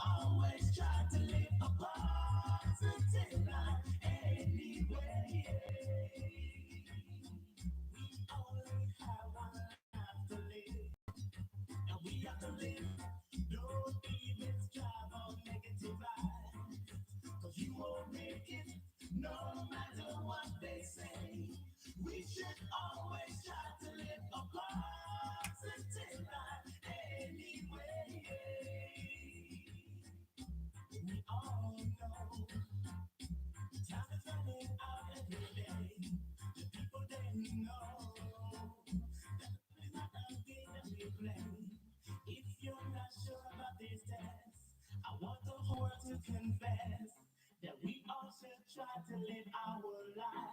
always try to live a positive life anyway. We only have one life to live, and we have to live. Don't even strive on negative vibes, cause you won't make it no matter what they say. We should always try to live a positive life anyway. We all know time is running out every day. The people they know that it's not a game that we play. If you're not sure about this test, I want the whole world to confess that we all should try to live our life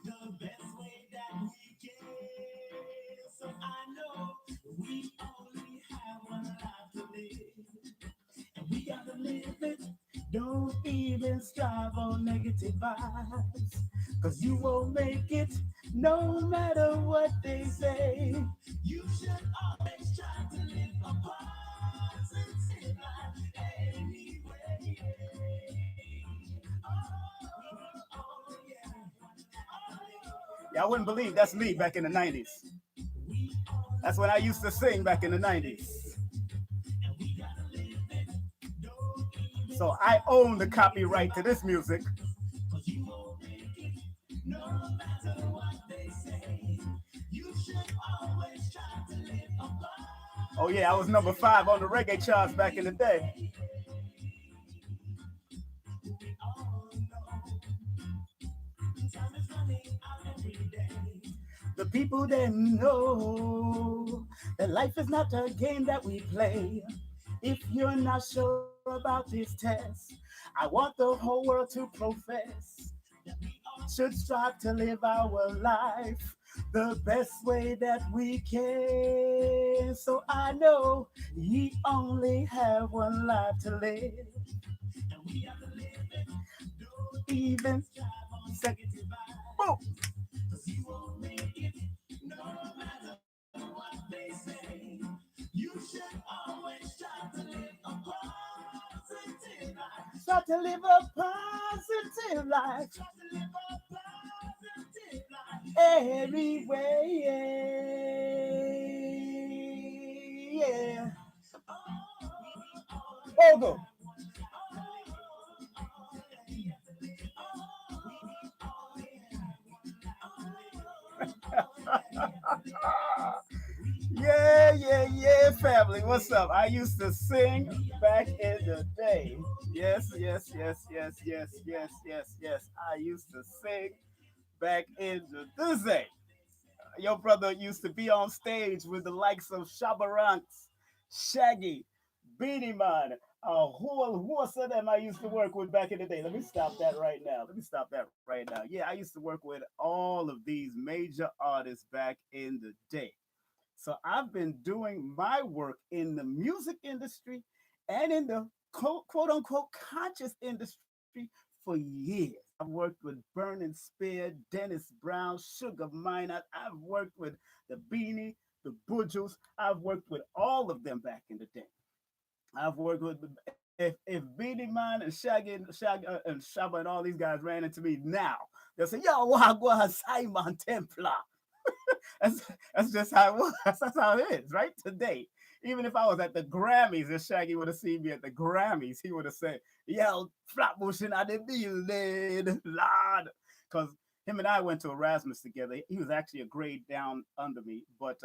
the best way that we can. So I know we only have one life to live, and we gotta live it. Don't even strive on negative vibes, cause you won't make it no matter what they say. You should always try to live a positive life anyway. Oh, yeah. Y'all wouldn't believe that's me back in the 90s. That's when I used to sing back in the 90s. So I own the copyright to this music. Oh yeah, I was number 5 on the reggae charts back in the day. The people they know that life is not a game that we play. If you're not sure about this test, I want the whole world to profess that we all should strive to live our life the best way that we can. So I know ye only have one life to live, and we have to live it. Don't even strive on second divide. Boom. Cause you won't make it no matter what they say. You should always try to live a positive life. Try to live a positive life. Try to live a positive life. Anyway, yeah. Ogo. Yeah, yeah, yeah, family. What's up? I used to sing back in the day. Yes, yes, yes, yes, yes, yes, yes, yes. I used to sing back in the day. Your brother used to be on stage with the likes of Shabaranks, Shaggy, Beanie Man. Who are some of them I used to work with back in the day? Let me stop that right now. Let me stop that right now. Yeah, I used to work with all of these major artists back in the day. So I've been doing my work in the music industry and in the quote unquote conscious industry for years. I've worked with Burning Spear, Dennis Brown, Sugar Minot. I've worked with the Beanie, the Bujos. I've worked with all of them back in the day. I've worked with if Beanie Man and Shaggy and Shabba and all these guys ran into me now, they'll say, "Yo, Wagwan Simon Templar." That's that's just how it was. That's how it is, right? Today. Even if I was at the Grammys and Shaggy would have seen me at the Grammys, he would have said, "Yo, Flatbush in the building, Lord." Because him and I went to Erasmus together. He was actually a grade down under me, but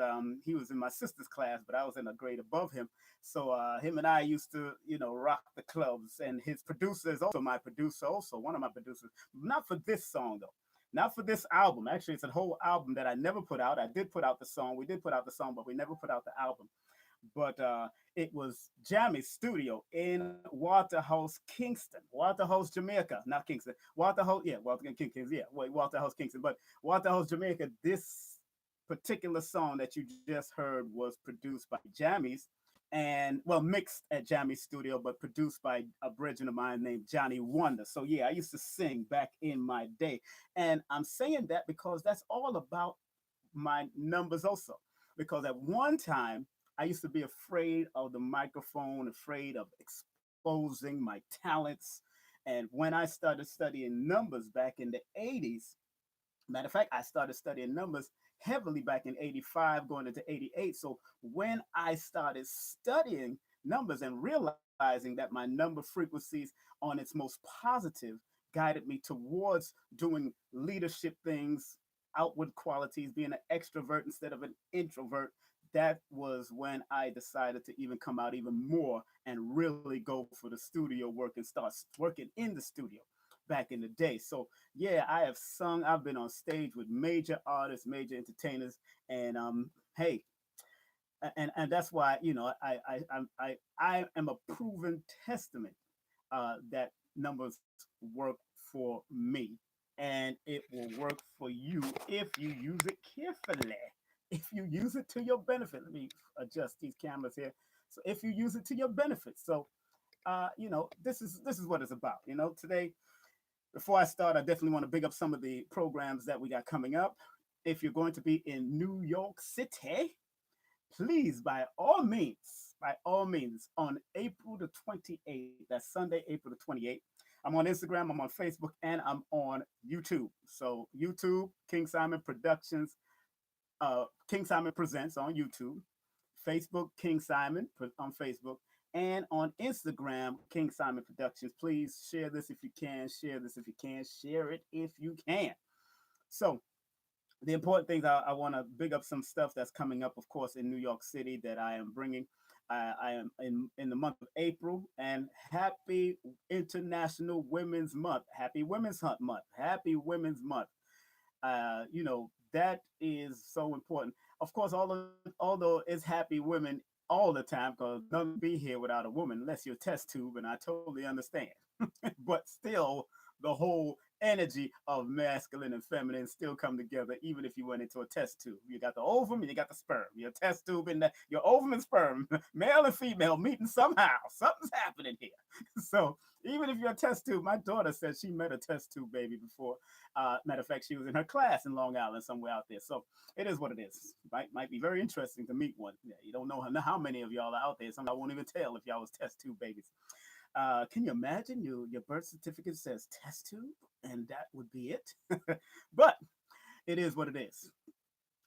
he was in my sister's class, but I was in a grade above him. So him and I used to, rock the clubs. And his producer is also my producer, also one of my producers. Not for this song though, not for this album. Actually, it's a whole album that I never put out. I did put out the song. We did put out the song, but we never put out the album. But it was Jammy's studio in Waterhouse, Kingston, Waterhouse, Jamaica, not Kingston. Waterhouse, yeah, Kingston, yeah, wait, Waterhouse, Kingston, but Waterhouse, Jamaica. This particular song that you just heard was produced by Jammy's and well mixed at Jammy's studio, but produced by a brethren of mine named Johnny Wonder. So yeah, I used to sing back in my day, and I'm saying that because that's all about my numbers also. Because at one time I used to be afraid of the microphone, afraid of exposure, exposing my talents. And when I started studying numbers back in the 80s, matter of fact, I started studying numbers heavily back in 85, going into 88. So when I started studying numbers and realizing that my number frequencies on its most positive guided me towards doing leadership things, outward qualities, being an extrovert instead of an introvert, that was when I decided to even come out even more and really go for the studio work and start working in the studio back in the day. So yeah, I have sung, I've been on stage with major artists, major entertainers, and hey, and that's why I am a proven testament that numbers work for me, and it will work for you if you use it carefully. If you use it to your benefit. Let me adjust these cameras here. So if you use it to your benefit, so this is what it's about. Today, before I start, I definitely want to big up some of the programs that we got coming up. If you're going to be in New York City, please, by all means, on April the 28th, that's Sunday, April the 28th, I'm on Instagram, I'm on Facebook, and I'm on YouTube. So, YouTube, King Simon Productions, King Simon Presents on YouTube, Facebook, King Simon on Facebook, and on Instagram, King Simon Productions. Please share this if you can, share this if you can, share it if you can. So, the important things I want to big up some stuff that's coming up, of course, in New York City that I am bringing. I am in the month of April, and happy International Women's Month. Happy Women's Hunt Month. Happy Women's Month. That is so important. Of course, although it's happy women all the time, because none be here without a woman unless you're a test tube, and I totally understand. But still, the whole energy of masculine and feminine still come together, even if you went into a test tube. You got the ovum and you got the sperm. Your test tube and your ovum and sperm, male and female meeting somehow. Something's happening here. So even if you're a test tube, my daughter said she met a test tube baby before. Matter of fact, she was in her class in Long Island, somewhere out there. So it is what it is. Might be very interesting to meet one. Yeah, you don't know how many of y'all are out there. Some of y'all won't even tell if y'all was test tube babies. Can you imagine your birth certificate says test tube and that would be it? But it is what it is.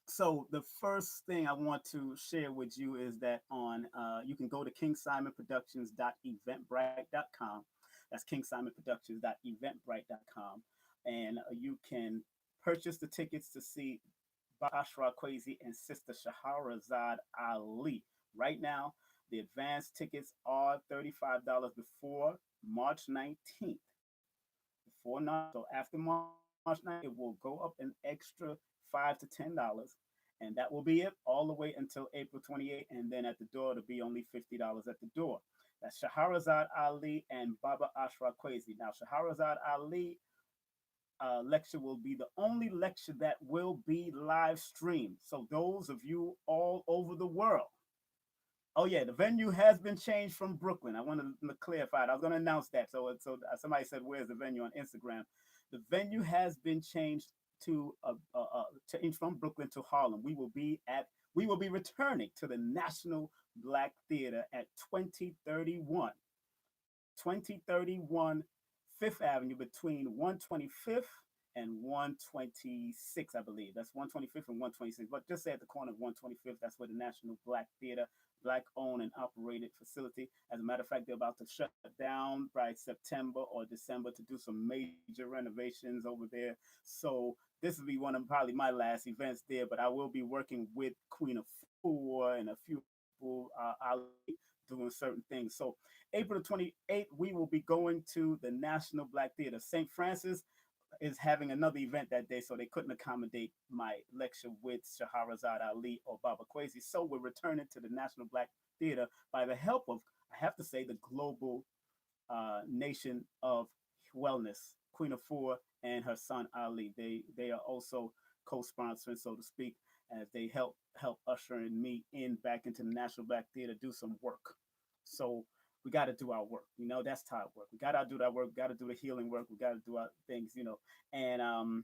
So the first thing I want to share with you is that on you can go to kingsimonproductions.eventbrite.com. That's kingsimonproductions.eventbrite.com, and you can purchase the tickets to see Ashra Kwesi and Sister Shahrazad Ali. Right now, the advance tickets are $35 before March 19th. Before not, so after March 19th, it will go up an extra $5 to $10, and that will be it all the way until April 28th. And then at the door, it'll be only $50 at the door. That's Shahrazad Ali and Baba Ashra Kwesi. Now, Shahrazad Ali lecture will be the only lecture that will be live streamed. So those of you all over the world. Oh yeah, the venue has been changed from Brooklyn. I want to clarify it. I was going to announce that. So somebody said, "Where's the venue on Instagram?" The venue has been to changed from Brooklyn to Harlem. We will be returning to the National Black Theater at 2031 Fifth Avenue between 125th and 126, I believe. That's 125th and 126. But just say at the corner of 125th, that's where the National Black Theater, black owned and operated facility. As a matter of fact, they're about to shut down by September or December to do some major renovations over there. So this will be one of probably my last events there, but I will be working with Queen of Four and a few people Ali doing certain things. So April 28th, we will be going to the National Black Theater. St. Francis is having another event that day, so they couldn't accommodate my lecture with Shahrazad Ali or Baba Kwesi. So we're returning to the National Black Theater by the help of, I have to say, the global nation of wellness, Queen of Four and her son Ali. They are also co-sponsoring, so to speak, as they help usher and me in back into the National Black Theater, do some work. So we got to do our work. That's time work. We got to do that work. We got to do the healing work. We got to do our things. And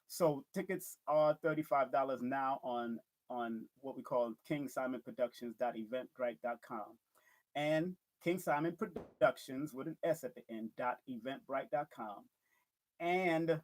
so tickets are $35 now on what we call KingSimonProductions.eventbrite.com. And King Simon Productions with an S at the end, .eventbrite.com. And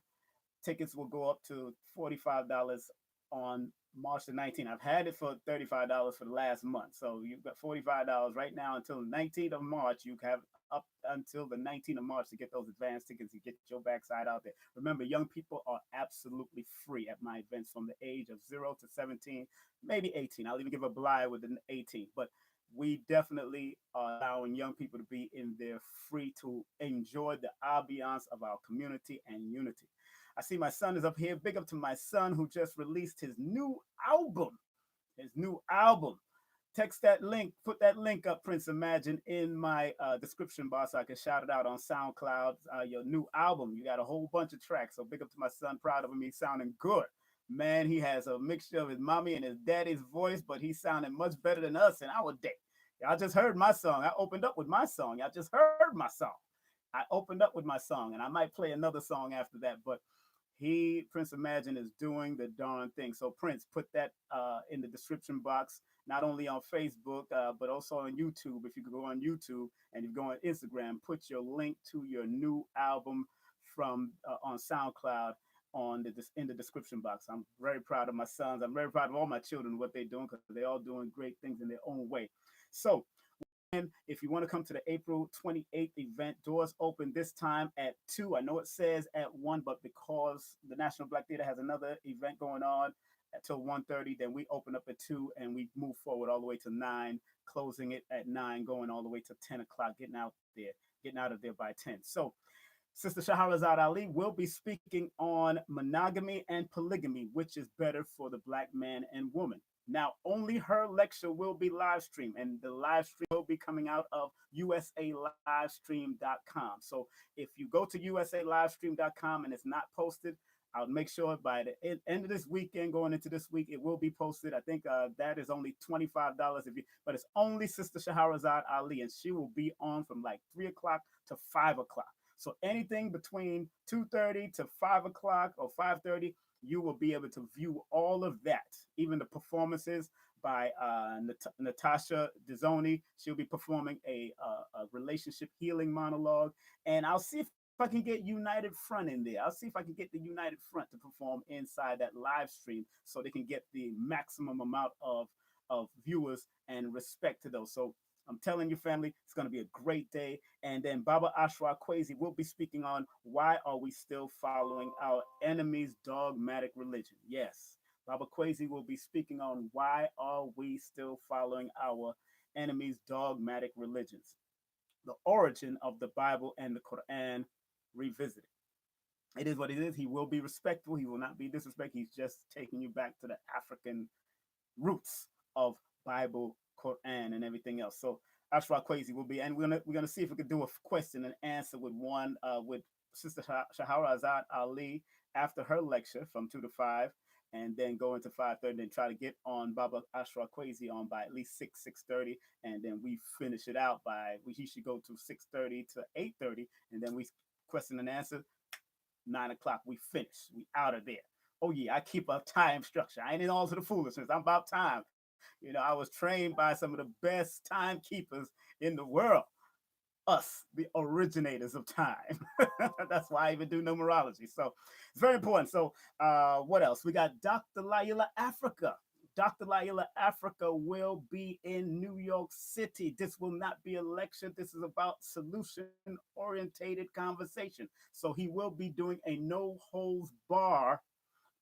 tickets will go up to $45 on March the 19th. I've had it for $35 for the last month. So you've got $45 right now until the 19th of March. You have up until the 19th of March to get those advance tickets and get your backside out there. Remember, young people are absolutely free at my events from the age of 0 to 17, maybe 18. I'll even give a blind with an 18. But we definitely are allowing young people to be in there free to enjoy the ambiance of our community and unity. I see my son is up here. Big up to my son who just released his new album. His new album. Text that link, put that link up, Prince Imagine, in my description bar so I can shout it out on SoundCloud. Your new album. You got a whole bunch of tracks. So big up to my son. Proud of him. He's sounding good. Man, he has a mixture of his mommy and his daddy's voice, but he's sounding much better than us in our day. Y'all just heard my song. I opened up with my song. Y'all just heard my song. I opened up with my song, and I might play another song after that, but Prince Imagine, is doing the darn thing. So Prince, put that in the description box, not only on Facebook, but also on YouTube. If you could go on YouTube and you go on Instagram, put your link to your new album from on SoundCloud in the description box. I'm very proud of my sons. I'm very proud of all my children, what they're doing, because they're all doing great things in their own way. So if you want to come to the April 28th event, doors open this time at 2. I know it says at 1, but because the National Black Theater has another event going on until 1:30, then we open up at 2 and we move forward all the way to 9, closing it at 9, going all the way to 10 o'clock, getting out of there by 10. So Sister Shahrazad Ali will be speaking on monogamy and polygamy, which is better for the black man and woman. Now, only her lecture will be live streamed, and the live stream will be coming out of usalivestream.com. So if you go to usalivestream.com and it's not posted, I'll make sure by the end of this weekend, going into this week, it will be posted. I think that is only $25 but it's only Sister Shahrazad Ali, and she will be on from like 3 o'clock to 5 o'clock. So anything between 2:30 to 5 o'clock or 5:30, you will be able to view all of that, even the performances by Natasha Dezzoni. She'll be performing a relationship healing monologue, and I'll see if I can get United Front in there. I'll see if I can get the United Front to perform inside that live stream so they can get the maximum amount of viewers and respect to those. So I'm telling you, family, it's going to be a great day. And then Baba Ashra Kwesi will be speaking on why are we still following our enemy's dogmatic religion. Yes, Baba Kwesi will be speaking on why are we still following our enemy's dogmatic religions. The origin of the Bible and the Quran revisited. It is what it is. He will be respectful. He will not be disrespectful. He's just taking you back to the African roots of Bible, Quran, and everything else. So Ashra Kwesi will be, and we're gonna see if we could do a question and answer with Sister Shahrazad Ali after her lecture from 2 to 5, and then go into 5:30, and try to get on Baba Ashra Kwesi on by at least 6:30, and then we finish it out by he should go to 6:30 to 8:30, and then we question and answer 9 o'clock. We finish. We out of there. Oh yeah, I keep a time structure. I ain't in all to the foolishness. I'm about time. I was trained by some of the best timekeepers in the world. Us, the originators of time. That's why I even do numerology. So it's very important. So what else? We got Dr. Laila Africa. Dr. Laila Africa will be in New York City. This will not be a lecture. This is about solution-orientated conversation. So he will be doing a no-holds-bar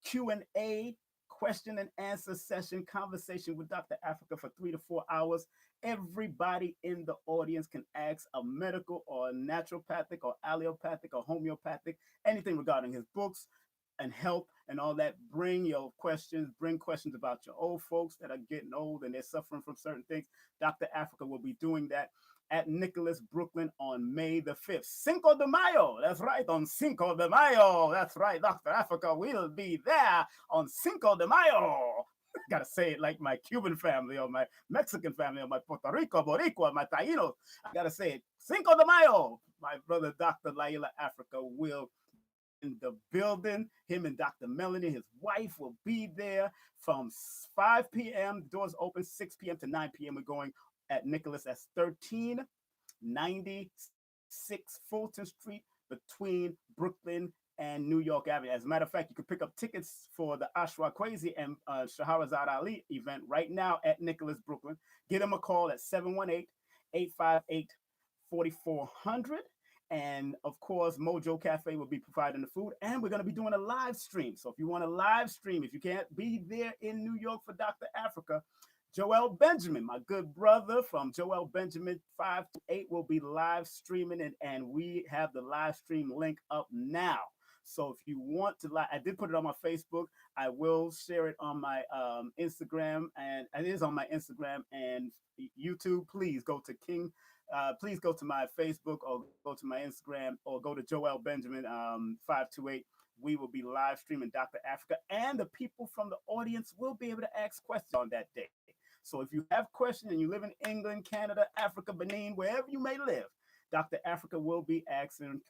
Q&A, question and answer session, conversation with Dr. Africa for 3 to 4 hours. Everybody in the audience can ask a medical or naturopathic or allopathic or homeopathic, anything regarding his books and health and all that. Bring your questions, bring questions about your old folks that are getting old and they're suffering from certain things. Dr. Africa will be doing that at Nicholas, Brooklyn on May the 5th. Cinco de Mayo. That's right, on Cinco de Mayo. That's right, Dr. Africa will be there on Cinco de Mayo. Gotta say it like my Cuban family or my Mexican family or my Puerto Rico, Boricua, my Taínos. I gotta say it. Cinco de Mayo. My brother, Dr. Laila Africa, will be in the building. Him and Dr. Melanie, his wife, will be there from 5 p.m. Doors open 6 p.m. to 9 p.m. We're going at Nicholas. That's 13 96 Fulton Street between Brooklyn and New York Avenue. As a matter of fact, you can pick up tickets for the Ashwa Kwesi and Shahrazad Ali event right now at Nicholas Brooklyn. Give them a call at 718-858-4400. And of course, Mojo Cafe will be providing the food. And we're going to be doing a live stream. So if you want a live stream, if you can't be there in New York for Dr. Africa, Joel Benjamin, my good brother from Joel Benjamin 528 will be live streaming and we have the live stream link up now. So if you want to, I did put it on my Facebook. I will share it on my Instagram, and it is on my Instagram and YouTube. Please go to King. Please go to my Facebook or go to my Instagram or go to Joel Benjamin 528. We will be live streaming Dr. Africa, and the people from the audience will be able to ask questions on that day. So if you have questions and you live in England, Canada, Africa, Benin, wherever you may live, Dr. Africa will be answering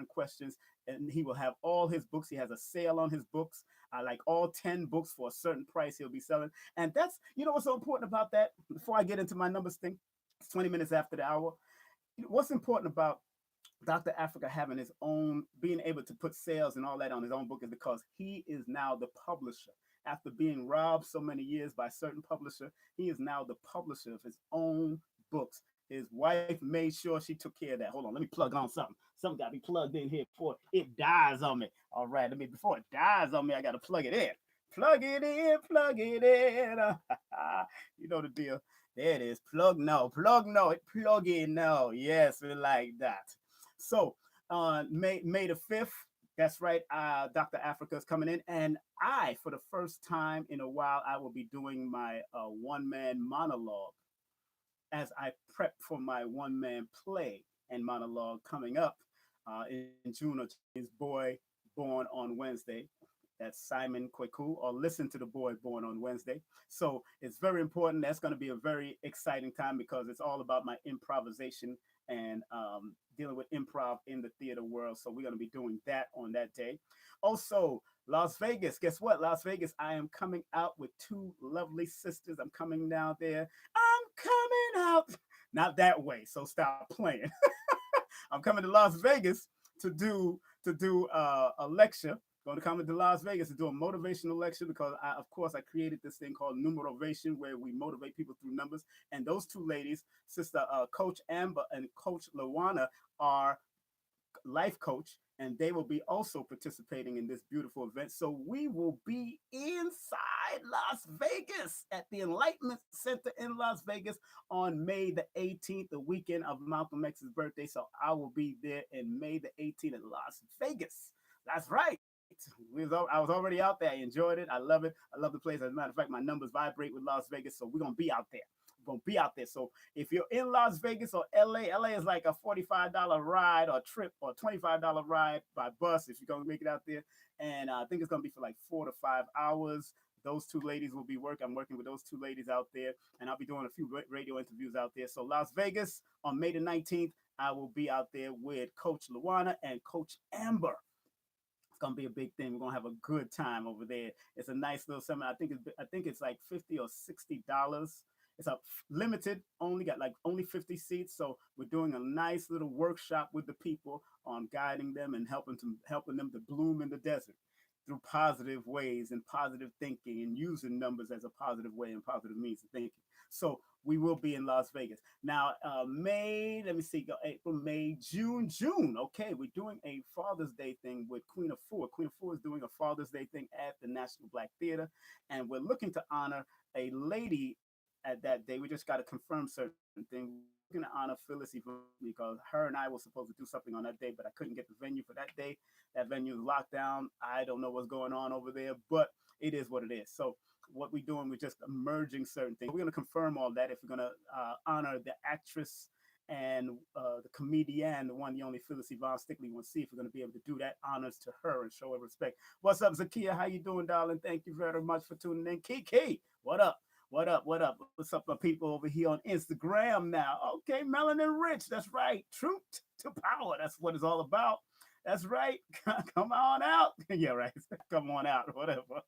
questions, and he will have all his books. He has a sale on his books, like all 10 books for a certain price he'll be selling. And that's, you know, what's so important about that? Before I get into my numbers thing, it's 20 minutes after the hour. What's important about Dr. Africa having his own, being able to put sales and all that on his own book is because he is now the publisher. After being robbed so many years by a certain publisher, he is now the publisher of his own books. His wife made sure she took care of that. Hold on, let me plug on something. Something got to be plugged in here before it dies on me. All right, before it dies on me, I got to plug it in. Plug it in, plug it in. You know the deal. There it is. Plug no, plug in no. Yes, we like that. So May the 5th, that's right, Dr. Africa is coming in. And I, for the first time in a while, I will be doing my one-man monologue as I prep for my one-man play and monologue coming up in June of his boy born on Wednesday. That's Simon Kweku, or Listen to the Boy Born on Wednesday. So it's very important. That's going to be a very exciting time because it's all about my improvisation and dealing with improv in the theater world. So we're going to be doing that on that day. Also, Las Vegas. Guess what? Las Vegas, I am coming out with two lovely sisters. I'm coming down there. I'm coming out. Not that way, so stop playing. I'm coming to Las Vegas to do a lecture. Going to come to Las Vegas to do a motivational lecture because, of course, I created this thing called Numerovation where we motivate people through numbers. And those two ladies, Sister Coach Amber and Coach Lawana, are life coach, and they will be also participating in this beautiful event. So we will be inside Las Vegas at the Enlightenment Center in Las Vegas on May the 18th, the weekend of Malcolm X's birthday. So I will be there in May the 18th in Las Vegas. That's right. I was already out there. I enjoyed it. I love it. I love the place. As a matter of fact, my numbers vibrate with Las Vegas. So we're going to be out there. We're going to be out there. So if you're in Las Vegas or LA is like a $45 ride or trip or $25 ride by bus if you're going to make it out there. And I think it's going to be for like 4 to 5 hours. Those two ladies will be working. I'm working with those two ladies out there. And I'll be doing a few radio interviews out there. So Las Vegas on May the 19th, I will be out there with Coach Luana and Coach Amber. Gonna be a big thing. We're gonna have a good time over there. It's a nice little seminar. I think it's like $50 or $60. It's a limited, only 50 seats. So we're doing a nice little workshop with the people on guiding them and helping them to bloom in the desert through positive ways and positive thinking and using numbers as a positive way and positive means of thinking. So we will be in Las Vegas. Now, May, let me see, April, May, June. Okay, we're doing a Father's Day thing with Queen of Four. Queen of Four is doing a Father's Day thing at the National Black Theater, and we're looking to honor a lady at that day. We just got to confirm certain things. We're going to honor Phyllis Yvonne because her and I were supposed to do something on that day, but I couldn't get the venue for that day. That venue is locked down. I don't know what's going on over there, but it is what it is. So what we're doing, we're just merging certain things. We're going to confirm all that if we're going to honor the actress and the comedian, the one, the only Phyllis Yvonne Stickley. We want to see if we're going to be able to do that honors to her and show her respect. What's up, Zakia? How you doing, darling? Thank you very much for tuning in. Kiki, what up? What up? What up? What's up, my people over here on Instagram now? Okay, Melanin Rich. That's right. Truth to power. That's what it's all about. That's right. Come on out. Yeah, right. Come on out. Whatever.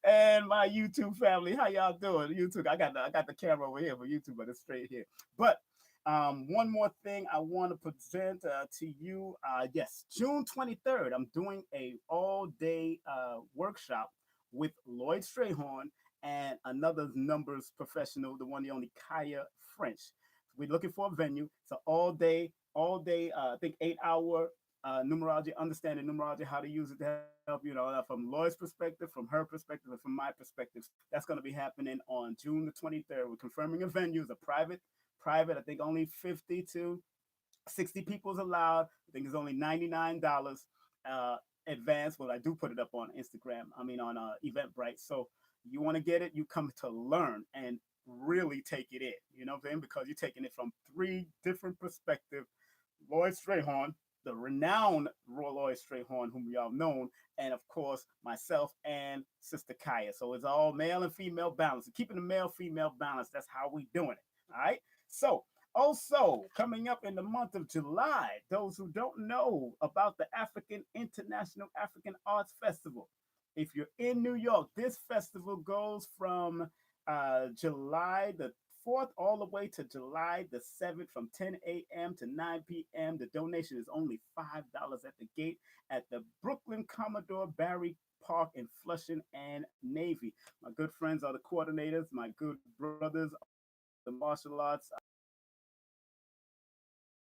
And my YouTube family, how y'all doing? YouTube. I got the camera over here for YouTube, but it's straight here. But One more thing I want to present to you. Yes, June 23rd, I'm doing a all-day workshop with Lloyd Strayhorn and another numbers professional, the one, the only Kaya French. We're looking for a venue. It's an all day, I think 8 hour numerology, understanding numerology, how to use it to help, from Lloyd's perspective, from her perspective, and from my perspective. That's going to be happening on June the 23rd. We're confirming a venue. It's a private. I think only 50 to 60 people is allowed. I think it's only $99 uh, advance. Well, I do put it up on Instagram. I mean, on Eventbrite. So you want to get it, you come to learn and really take it in. You know what I'm saying? Because you're taking it from three different perspectives. Lloyd Strayhorn, the renowned Lloyd Strayhorn, whom we all known, and of course myself and Sister Kaya. So it's all male and female balance. Keeping the male female balance. That's how we doing it. All right. So also coming up in the month of July, those who don't know about the African International African Arts Festival, if you're in New York, this festival goes from July the 4th all the way to July the 7th from 10 a.m. to 9 p.m. The donation is only $5 at the gate at the Brooklyn Commodore Barry Park in Flushing and Navy. My good friends are the coordinators. My good brothers are the martial arts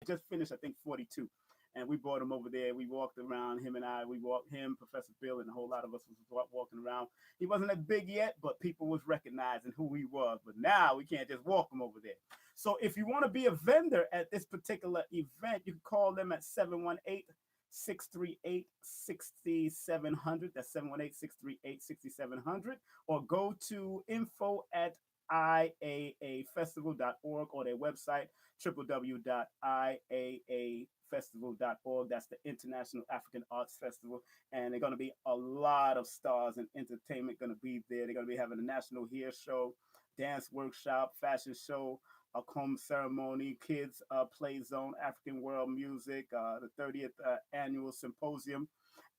just finished, I think, 42. And we brought him over there. We walked around, him and I. We walked him, Professor Bill, and a whole lot of us was walking around. He wasn't as big yet, but people was recognizing who he was. But now we can't just walk him over there. So if you want to be a vendor at this particular event, you can call them at 718-638-6700. That's 718-638-6700. Or go to info at iaafestival.org or their website www.iaafestival.org. That's the International African Arts Festival, and they're going to be a lot of stars and entertainment going to be there. They're going to be having a national hair show, dance workshop, fashion show, a comb ceremony, kids play zone, African world music, the 30th annual symposium,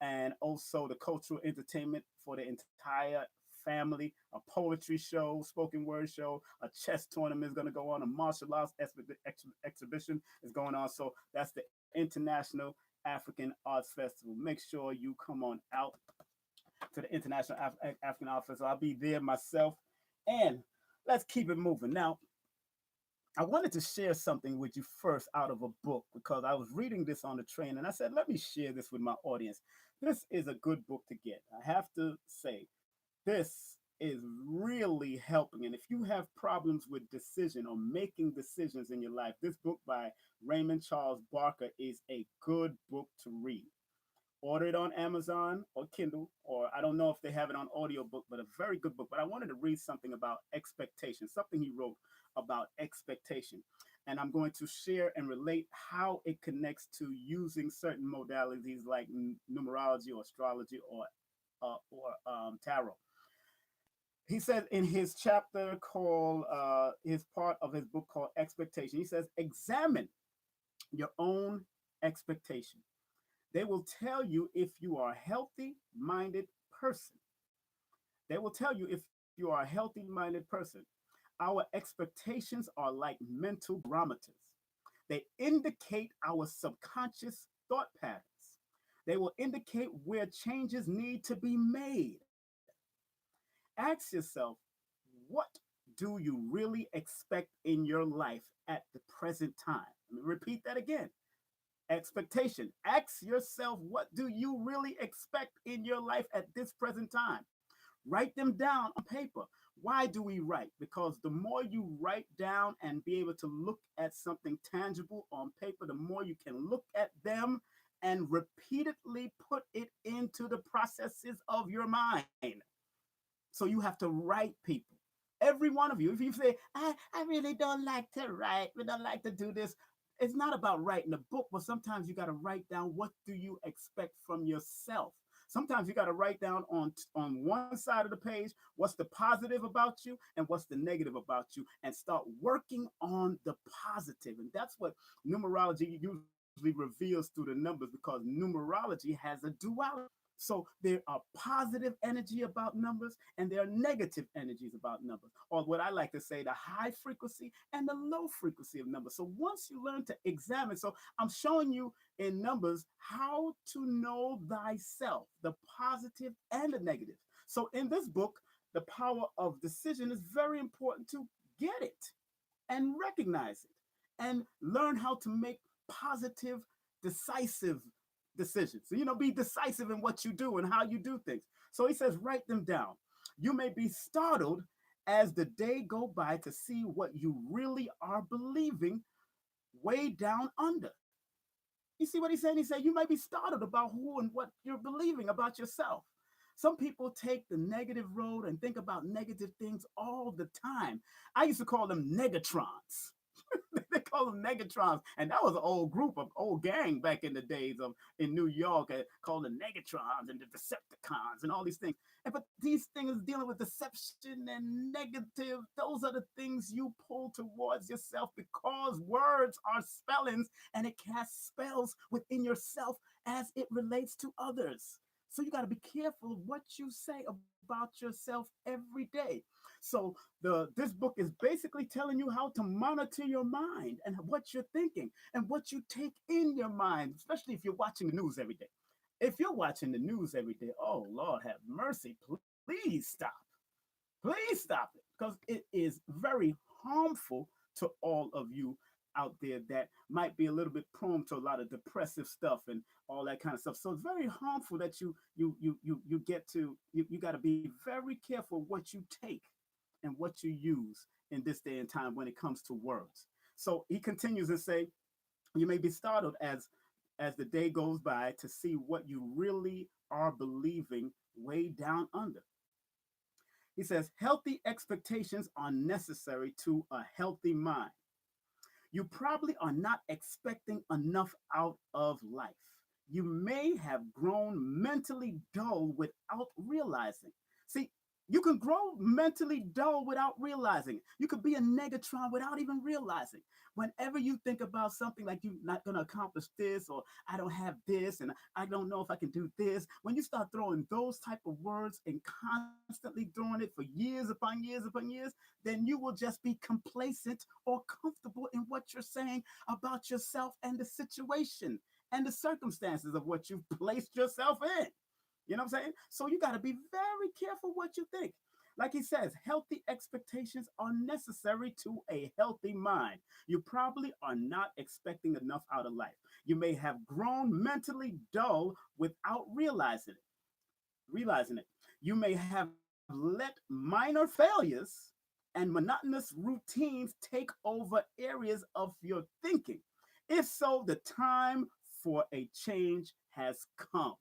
and also the cultural entertainment for the entire family, a poetry show, spoken word show, a chess tournament is going to go on, a martial arts exhibition is going on. So that's the International African Arts Festival. Make sure you come on out to the International African Arts Festival. I'll be there myself. And let's keep it moving. Now, I wanted to share something with you first out of a book because I was reading this on the train and I said, let me share this with my audience. This is a good book to get. I have to say, this is really helping. And if you have problems with decision or making decisions in your life, this book by Raymond Charles Barker is a good book to read. Order it on Amazon or Kindle, or I don't know if they have it on audiobook, but a very good book. But I wanted to read something about expectation, something he wrote about expectation. And I'm going to share and relate how it connects to using certain modalities like numerology or astrology or tarot. He says in his chapter called, his part of his book called Expectation, he says, examine your own expectation. They will tell you if you are a healthy minded person. They will tell you if you are a healthy minded person. Our expectations are like mental barometers. They indicate our subconscious thought patterns. They will indicate where changes need to be made. Ask yourself, what do you really expect in your life at the present time? Let me repeat that again. Expectation. Ask yourself, what do you really expect in your life at this present time? Write them down on paper. Why do we write? Because the more you write down and be able to look at something tangible on paper, the more you can look at them and repeatedly put it into the processes of your mind. So you have to write, people. Every one of you, if you say, I really don't like to write, we don't like to do this, it's not about writing a book, but sometimes you got to write down what do you expect from yourself. Sometimes you got to write down on one side of the page what's the positive about you and what's the negative about you, and start working on the positive. And that's what numerology usually reveals through the numbers, because numerology has a duality. So there are positive energy about numbers and there are negative energies about numbers, or what I like to say, the high frequency and the low frequency of numbers. So once you learn to examine, so I'm showing you in numbers how to know thyself, the positive and the negative. So in this book, the power of decision is very important to get it and recognize it and learn how to make positive, decisive decisions. So, be decisive in what you do and how you do things. So he says, write them down. You may be startled as the day go by to see what you really are believing way down under. You see what he's saying? He said, you might be startled about who and what you're believing about yourself. Some people take the negative road and think about negative things all the time. I used to call them negatrons. They call them negatrons, and that was an old group of old gang back in the days of in New York, called the negatrons and the decepticons and all these things. And but these things dealing with deception and negative, those are the things you pull towards yourself because words are spellings and it casts spells within yourself as it relates to others. So you got to be careful of what you say about yourself every day. So this book is basically telling you how to monitor your mind and what you're thinking and what you take in your mind, especially if you're watching the news every day. If you're watching the news every day, oh Lord have mercy, please stop. Please stop it because it is very harmful to all of you out there that might be a little bit prone to a lot of depressive stuff and all that kind of stuff. So it's very harmful that you get to you got to be very careful what you take and what you use in this day and time when it comes to words. So he continues and say, you may be startled as the day goes by to see what you really are believing way down under. He says, healthy expectations are necessary to a healthy mind. You probably are not expecting enough out of life. You may have grown mentally dull without realizing. See, you can grow mentally dull without realizing it. You could be a negatron without even realizing. Whenever you think about something like you're not going to accomplish this, or I don't have this, and I don't know if I can do this, when you start throwing those type of words and constantly throwing it for years upon years upon years, then you will just be complacent or comfortable in what you're saying about yourself and the situation and the circumstances of what you've placed yourself in. You know what I'm saying? So you got to be very careful what you think. Like he says, healthy expectations are necessary to a healthy mind. You probably are not expecting enough out of life. You may have grown mentally dull without realizing it. You may have let minor failures and monotonous routines take over areas of your thinking. If so, the time for a change has come.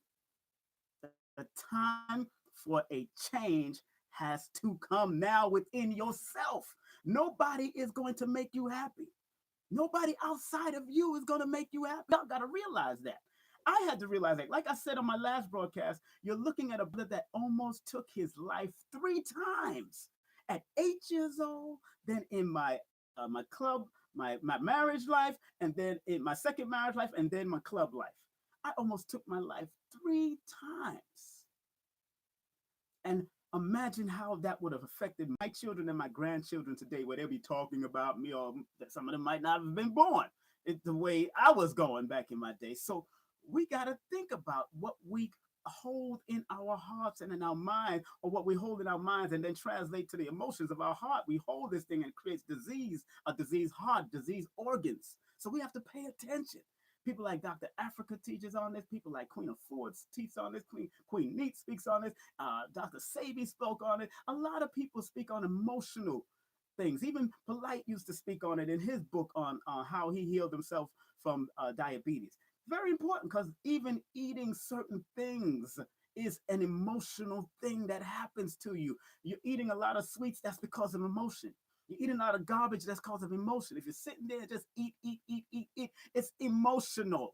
The time for a change has to come now within yourself. Nobody is going to make you happy. Nobody outside of you is going to make you happy. Y'all got to realize that. I had to realize that. Like I said on my last broadcast, you're looking at a brother that almost took his life 3 times at 8 years old, then in my club, my marriage life, and then in my second marriage life, and then my club life. I almost took my life 3 times. And imagine how that would have affected my children and my grandchildren today, where they'll be talking about me, or some of them might not have been born. It's the way I was going back in my day. So we got to think about what we hold in our hearts and in our mind, or what we hold in our minds and then translate to the emotions of our heart. We hold this thing and creates disease, a diseased heart, diseased organs. So we have to pay attention. People like Dr. Africa teaches on this. People like Queen of Ford teaches on this. Queen Neat speaks on this. Dr. Sabi spoke on it. A lot of people speak on emotional things. Even Polite used to speak on it in his book on how he healed himself from diabetes. Very important, because even eating certain things is an emotional thing that happens to you. You're eating a lot of sweets, that's because of emotion. You're eating a lot of garbage, that's because of emotion. If you're sitting there and just eat, it's emotional,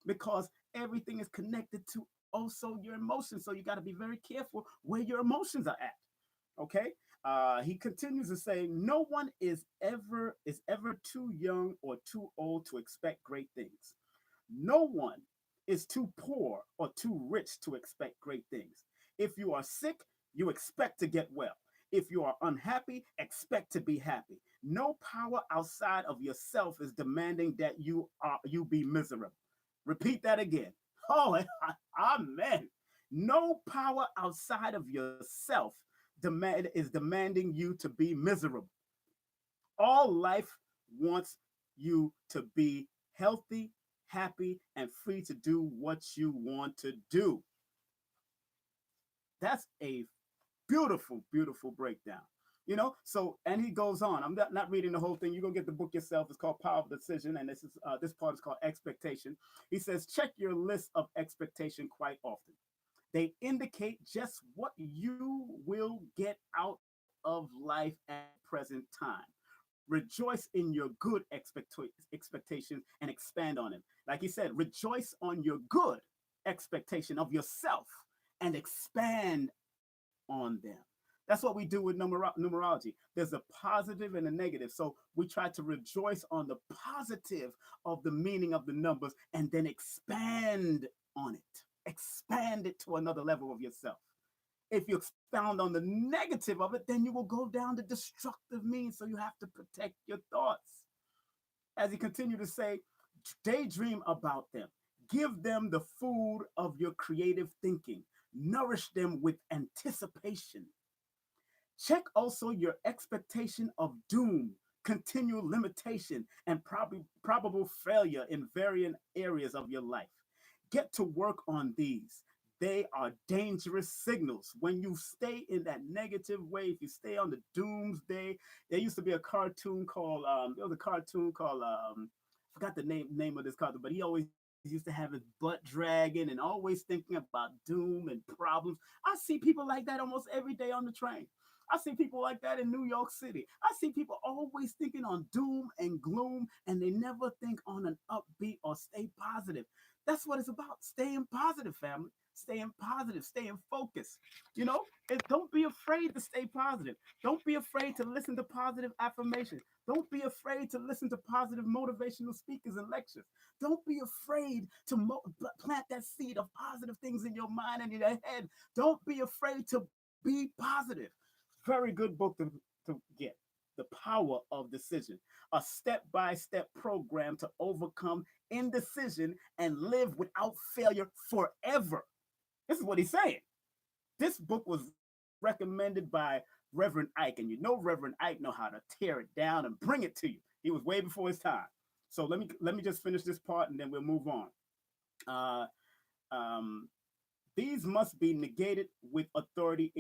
because everything is connected to also your emotions. So you got to be very careful where your emotions are at. Okay. He continues to say, no one is ever too young or too old to expect great things. No one is too poor or too rich to expect great things. If you are sick, you expect to get well. If you are unhappy, expect to be happy. No power outside of yourself is demanding that you be miserable. Repeat that again. Oh, amen. No power outside of yourself is demanding you to be miserable. All life wants you to be healthy, happy, and free to do what you want to do. That's a beautiful, beautiful breakdown. So and he goes on. I'm not reading the whole thing. You're gonna get the book yourself. It's called Power of Decision, and this part is called Expectation. He says, check your list of expectation quite often. They indicate just what you will get out of life at the present time. Rejoice in your good expectations and expand on them. Like he said, rejoice on your good expectation of yourself and expand on them. That's what we do with numerology. There's a positive and a negative. So we try to rejoice on the positive of the meaning of the numbers and then expand on it. Expand it to another level of yourself. If you expound on the negative of it, then you will go down the destructive means. So you have to protect your thoughts. As he continued to say, daydream about them. Give them the food of your creative thinking. Nourish them with anticipation. Check also your expectation of doom, continual limitation, and probable failure in varying areas of your life. Get to work on these. They are dangerous signals. When you stay in that negative way, if you stay on the doomsday, there used to be a cartoon called there was a cartoon called forgot the name of this cartoon, but he always used to have his butt dragging and always thinking about doom and problems. I see people like that almost every day on the train. I see people like that in New York City. I see people always thinking on doom and gloom, and they never think on an upbeat or stay positive. That's what it's about. Staying positive, family. Staying positive, staying focused. Don't be afraid to stay positive. Don't be afraid to listen to positive affirmation. Don't be afraid to listen to positive motivational speakers and lectures. Don't be afraid to plant that seed of positive things in your mind and in your head. Don't be afraid to be positive. Very good book to get. The Power of Decision, a step-by-step program to overcome indecision and live without failure forever. This is what he's saying. This book was recommended by Reverend Ike, and Reverend Ike know how to tear it down and bring it to you. He was way before his time. So let me just finish this part, and then we'll move on. Uh, these must be negated with authority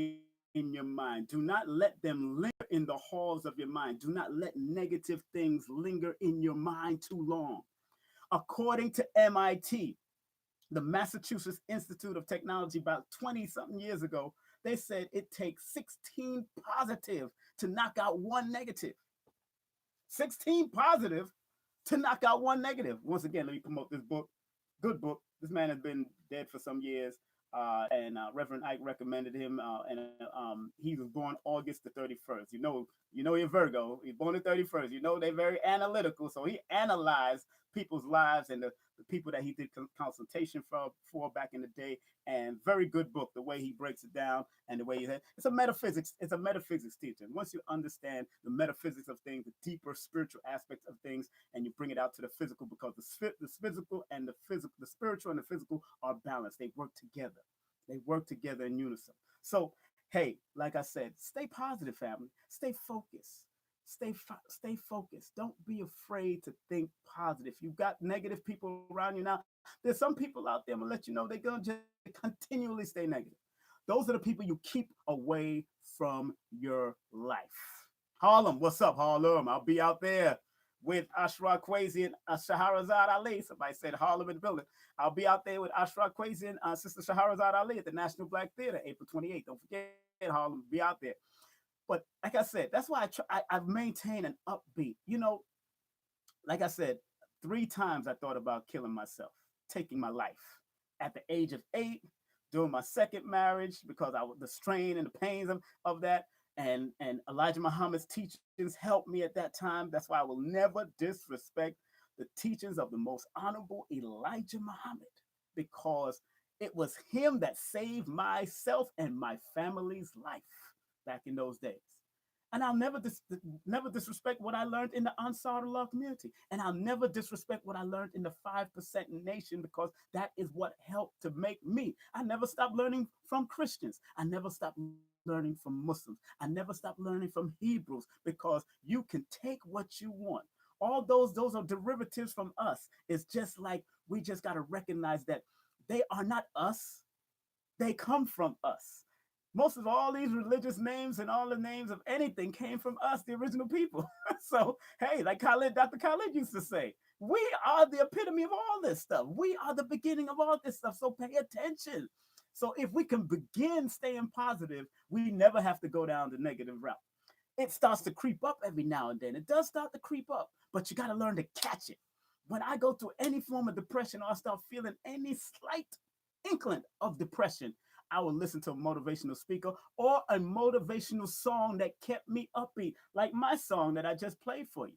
in your mind. Do not let them linger in the halls of your mind. Do not let negative things linger in your mind too long. According to MIT, the Massachusetts Institute of Technology, about 20 something years ago, they said it takes 16 positive to knock out one negative. 16 positive to knock out one negative. Once again, let me promote this book. Good book. This man has been dead for some years. And Reverend Ike recommended him, and he was born August the 31st. You're Virgo. He's born the 31st. They're very analytical, so he analyzed people's lives and the people that he did consultation for back in the day. And very good book, the way he breaks it down and the way it's a metaphysics. It's a metaphysics teacher. And once you understand the metaphysics of things, the deeper spiritual aspects of things, and you bring it out to the physical, because the physical and the spiritual and the physical are balanced. They work together. They work together in unison. So, hey, like I said, stay positive, family. Stay focused. Stay focused. Don't be afraid to think positive. You've got negative people around you now. There's some people out there, I'm gonna let you know, they're gonna just continually stay negative. Those are the people you keep away from your life. Harlem, what's up, Harlem? I'll be out there with Ashraf Kwesi and Shahrazad Ali. Somebody said Harlem in the building. I'll be out there with Ashraf Kwesi and Sister Shahrazad Ali at the National Black Theater, April 28th. Don't forget, Harlem, be out there. But like I said, that's why I've maintained an upbeat. Like I said, 3 times I thought about killing myself, taking my life. At the age of 8, during my second marriage, because the strain and the pains of that. And Elijah Muhammad's teachings helped me at that time. That's why I will never disrespect the teachings of the most honorable Elijah Muhammad. because it was him that saved myself and my family's life back in those days. And I'll never disrespect what I learned in the Ansar Allah community. And I'll never disrespect what I learned in the 5% nation, because that is what helped to make me. I never stopped learning from Christians. I never stopped learning from Muslims. I never stopped learning from Hebrews, because you can take what you want. All those are derivatives from us. It's just like we just got to recognize that they are not us, they come from us. Most of all these religious names and all the names of anything came from us, the original people. So, hey, like Dr. Khalid used to say, we are the epitome of all this stuff. We are the beginning of all this stuff. So pay attention. So if we can begin staying positive, we never have to go down the negative route. It starts to creep up every now and then. It does start to creep up, but you got to learn to catch it. When I go through any form of depression, or I start feeling any slight inkling of depression, I will listen to a motivational speaker or a motivational song that kept me upbeat, like my song that I just played for you.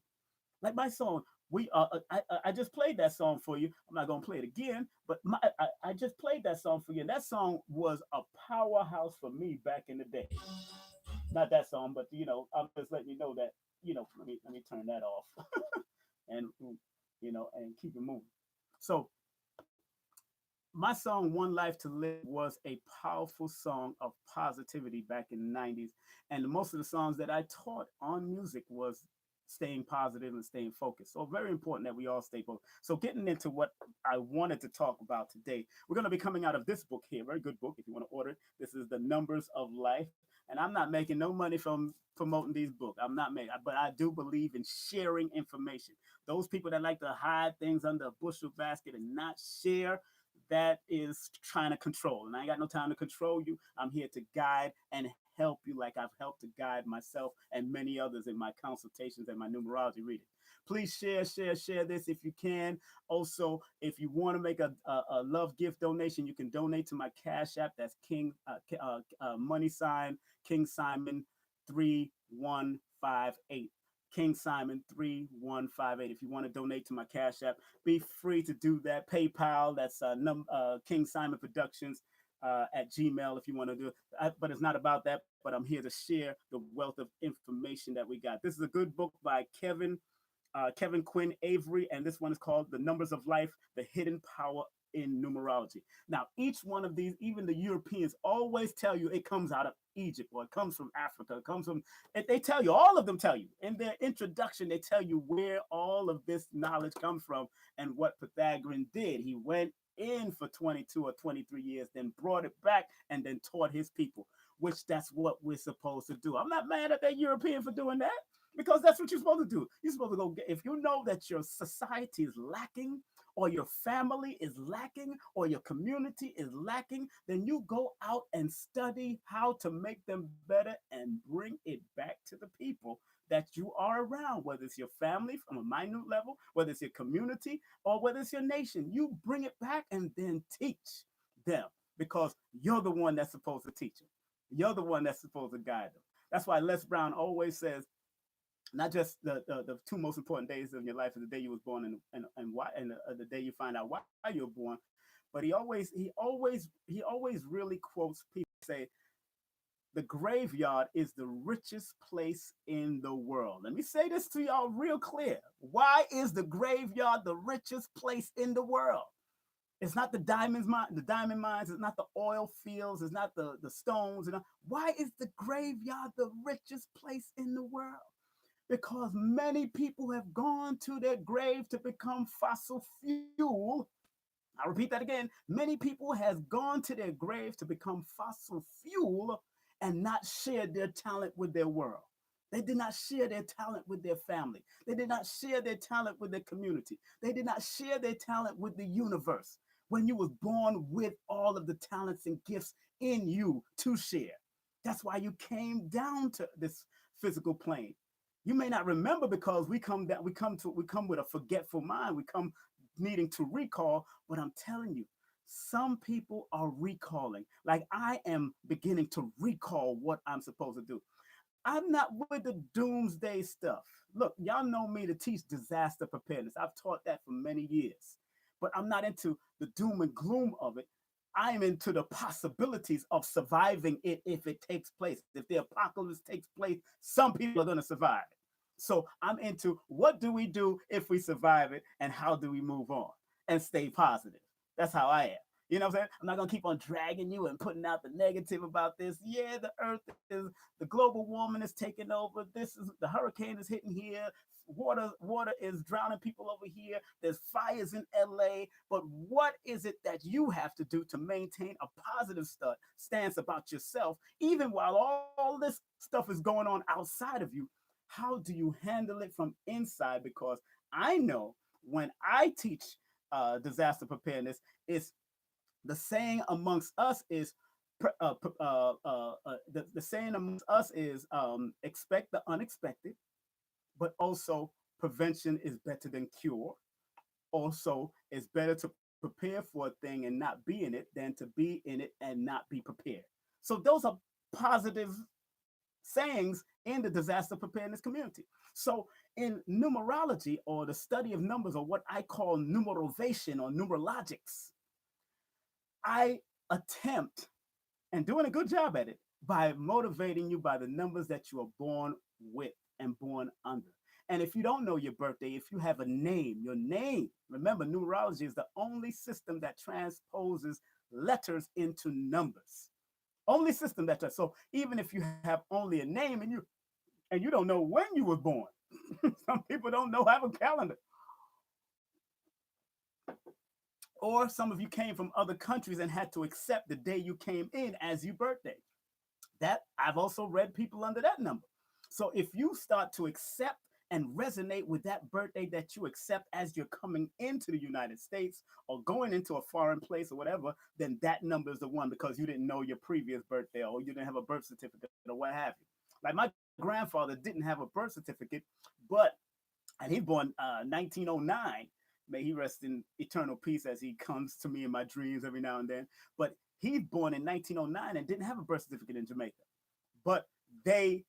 Like my song, I just played that song for you. I'm not gonna play it again, but I just played that song for you. And that song was a powerhouse for me back in the day. Not that song, but I'm just letting you know that let me turn that off and and keep it moving. So my song One Life to Live was a powerful song of positivity back in the 90s. And most of the songs that I taught on music was staying positive and staying focused. So very important that we all stay focused. So getting into what I wanted to talk about today, we're going to be coming out of this book here, very good book if you want to order it. This is The Numbers of Life. And I'm not making no money from promoting these books. I'm not making, but I do believe in sharing information. Those people that like to hide things under a bushel basket and not share, that is trying to control. And I ain't got no time to control you. I'm here to guide and help you, like I've helped to guide myself and many others in my consultations and my numerology reading. Please share this if you can. Also, if you want to make a love gift donation, you can donate to my Cash App. That's money sign King Simon 3158. King Simon 3158. If you want to donate to my Cash App, be free to do that. PayPal, that's King Simon Productions at Gmail if you want to do it. But it's not about that, but I'm here to share the wealth of information that we got. This is a good book by Kevin Quinn Avery, and this one is called The Numbers of Life, The Hidden Power in Numerology. Now, each one of these, even the Europeans, always tell you it comes out of Egypt, or it comes from Africa, it comes from, they tell you, all of them tell you, in their introduction, they tell you where all of this knowledge comes from and what Pythagorean did. He went in for 22 or 23 years, then brought it back and then taught his people, which that's what we're supposed to do. I'm not mad at that European for doing that, because that's what you're supposed to do. You're supposed to go get, if you know that your society is lacking, or your family is lacking, or your community is lacking, then you go out and study how to make them better and bring it back to the people that you are around, whether it's your family from a minute level, whether it's your community, or whether it's your nation. You bring it back and then teach them, because you're the one that's supposed to teach them. You're the one that's supposed to guide them. That's why Les Brown always says, not just the two most important days of your life is the day you was born and why, and the day you find out why you were born, but he always really quotes people say the graveyard is the richest place in the world. Let me say this to y'all real clear. Why is the graveyard the richest place in the world? It's not the diamond mines. It's not the oil fields. It's not the stones. Why is the graveyard the richest place in the world? Because many people have gone to their grave to become fossil fuel. I repeat that again. Many people has gone to their grave to become fossil fuel and not shared their talent with their world. They did not share their talent with their family. They did not share their talent with their community. They did not share their talent with the universe. When you was born with all of the talents and gifts in you to share. That's why you came down to this physical plane. You may not remember, because we come with a forgetful mind. We come needing to recall, but I'm telling you, some people are recalling. Like I am beginning to recall what I'm supposed to do. I'm not with the doomsday stuff. Look, y'all know me to teach disaster preparedness. I've taught that for many years. but I'm not into the doom and gloom of it. I'm into the possibilities of surviving it if it takes place. If the apocalypse takes place, some people are going to survive it. So I'm into what do we do if we survive it and how do we move on and stay positive. That's how I am. You know what I'm saying? I'm not gonna keep on dragging you and putting out the negative about this. Yeah, the earth is the global warming is taking over. This is the hurricane is hitting here. Water is drowning people over here. There's fires in LA. But what is it that you have to do to maintain a positive stance about yourself, even while all this stuff is going on outside of you? How do you handle it from inside? Because I know when I teach disaster preparedness, it's the saying amongst us is the saying amongst us is expect the unexpected, but also prevention is better than cure. Also, it's better to prepare for a thing and not be in it than to be in it and not be prepared. So those are positive sayings in the disaster preparedness community. So in numerology, or the study of numbers, or what I call numerovation or numerologics, I attempt and doing a good job at it by motivating you by the numbers that you are born with and born under. And if you don't know your birthday, if you have a name, your name, remember, numerology is the only system that transposes letters into numbers. Only system that does. So even if you have only a name and you don't know when you were born, some people don't know have a calendar. Or some of you came from other countries and had to accept the day you came in as your birthday. That I've also read people under that number. So if you start to accept and resonate with that birthday that you accept as you're coming into the United States or going into a foreign place or whatever, then that number is the one because you didn't know your previous birthday or you didn't have a birth certificate or what have you. Like my grandfather didn't have a birth certificate, but and he born 1909. May he rest in eternal peace as he comes to me in my dreams every now and then. But he's born in 1909 and didn't have a birth certificate in Jamaica. But they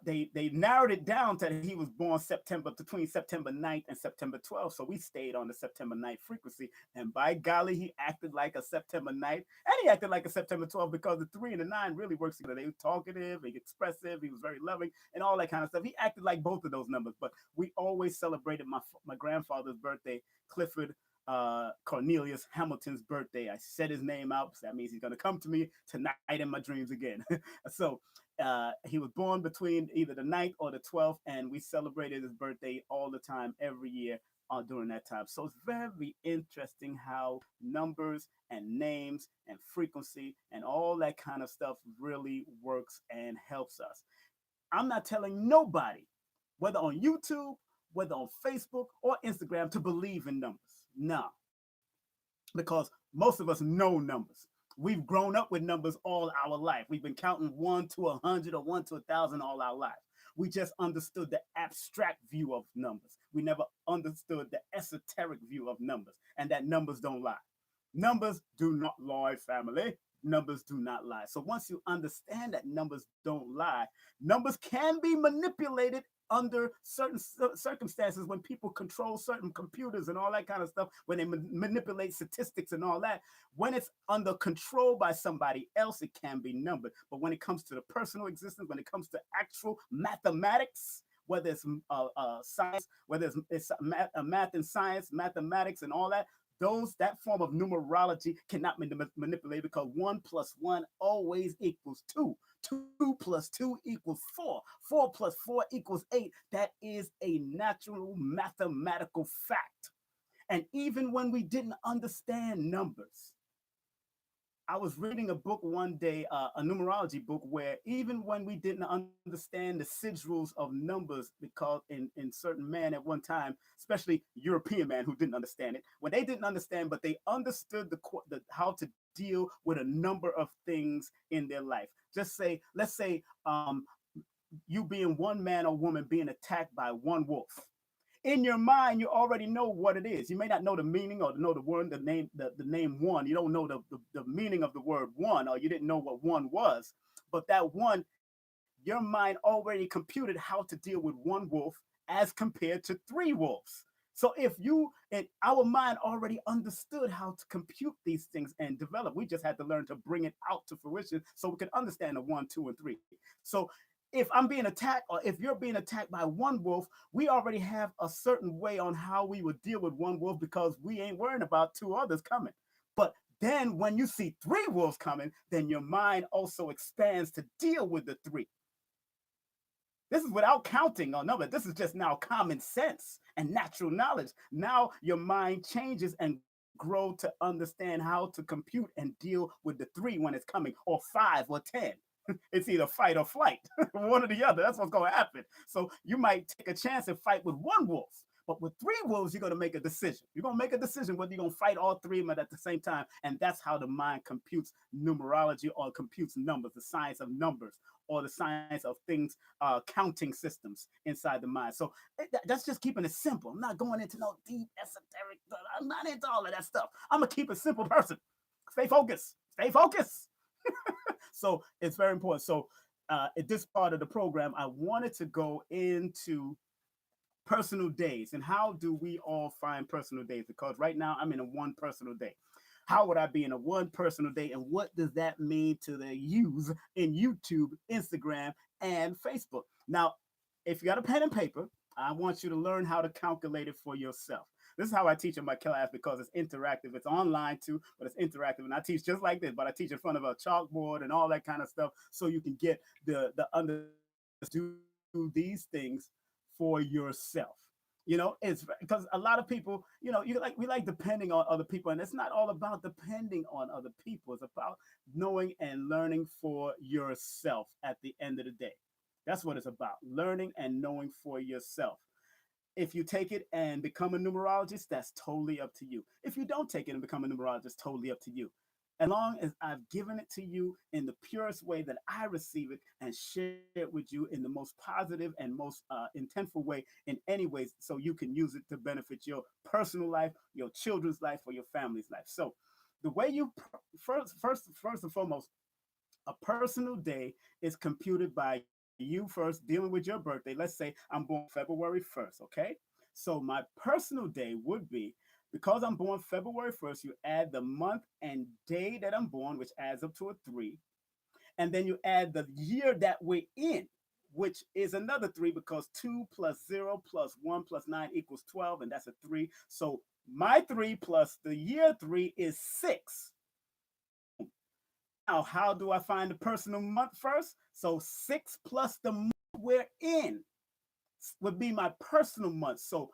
they narrowed it down to he was born September between September 9th and September 12th. So we stayed on the September 9th frequency. And by golly, he acted like a September 9th and he acted like a September 12th because the 3 and the 9 really works together. They were talkative, he expressive, he was very loving and all that kind of stuff. He acted like both of those numbers, but we always celebrated my grandfather's birthday, Clifford Cornelius Hamilton's birthday. I said his name out, so that means he's going to come to me tonight in my dreams again. So he was born between either the 9th or the 12th, and we celebrated his birthday all the time, every year during that time. So it's very interesting how numbers and names and frequency and all that kind of stuff really works and helps us. I'm not telling nobody, whether on YouTube, whether on Facebook or Instagram, to believe in numbers. No, because most of us know numbers. We've grown up with numbers all our life. We've been counting 1 to 100 or 1 to 1,000 all our life. We just understood the abstract view of numbers. We never understood the esoteric view of numbers and that numbers don't lie. Numbers do not lie, family. Numbers do not lie. So once you understand that numbers don't lie, numbers can be manipulated under certain circumstances when people control certain computers and all that kind of stuff, when they manipulate statistics and all that. When it's under control by somebody else, it can be numbered. But when it comes to the personal existence, when it comes to actual mathematics, whether it's science, whether it's math and science, mathematics and all that, that form of numerology cannot be manipulated because 1 plus 1 always equals 2. 2 plus 2 equals 4. 4 plus 4 equals 8. That is a natural mathematical fact. And even when we didn't understand numbers, I was reading a book one day, a numerology book, where even when we didn't understand the sigils of numbers, because in certain man at one time, especially European man who didn't understand it, when they didn't understand, but they understood the how to deal with a number of things in their life. Just say, let's say, you being one man or woman being attacked by one wolf. In your mind, you already know what it is. You may not know the meaning or know the word, the name one. You don't know the meaning of the word one, or you didn't know what one was. But that one, your mind already computed how to deal with one wolf as compared to 3 wolves. So if you and our mind already understood how to compute these things and develop, we just had to learn to bring it out to fruition so we can understand the one, two, and three. So if I'm being attacked or if you're being attacked by one wolf, we already have a certain way on how we would deal with one wolf because we ain't worrying about two others coming. But then when you see three wolves coming, then your mind also expands to deal with the three. This is without counting on number. This is just now common sense and natural knowledge. Now your mind changes and grow to understand how to compute and deal with the three when it's coming, or five or 10. It's either fight or flight, one or the other. That's what's going to happen. So you might take a chance and fight with one wolf, but with three wolves, you're going to make a decision. You're going to make a decision whether you're going to fight all three of them at the same time. And that's how the mind computes numerology or computes numbers, the science of numbers or the science of things, counting systems inside the mind. So that's just keeping it simple. I'm not going into no deep esoteric. I'm not into all of that stuff. I'm a keep it simple person. Stay focused. Stay focused. So it's very important. So at this part of the program, I wanted to go into personal days and how do we all find personal days, because right now I'm in a one personal day. How would I be in a one personal day, and what does that mean to the use in YouTube, Instagram, and Facebook? Now, if you got a pen and paper, I want you to learn how to calculate it for yourself. This is how I teach in my class because it's interactive. It's online too, but it's interactive. And I teach just like this, but I teach in front of a chalkboard and all that kind of stuff so you can get the do these things for yourself. It's because a lot of people, we like depending on other people, and it's not all about depending on other people. It's about knowing and learning for yourself at the end of the day. That's what it's about, learning and knowing for yourself. If you take it and become a numerologist, that's totally up to you. If you don't take it and become a numerologist, totally up to you. As long as I've given it to you in the purest way that I receive it and share it with you in the most positive and most intentful way in any ways, so you can use it to benefit your personal life, your children's life, or your family's life. So the way you first and foremost, a personal day is computed by you first dealing with your birthday. Let's say I'm born February 1st, okay? So my personal day would be, because I'm born February 1st, you add the month and day that I'm born, which adds up to a 3. And then you add the year that we're in, which is another 3, because 2 plus 0 plus 1 plus 9 equals 12, and that's a 3. So my 3 plus the year 3 is 6. Boom. Now, how do I find the personal month first? So 6 plus the month we're in would be my personal month. So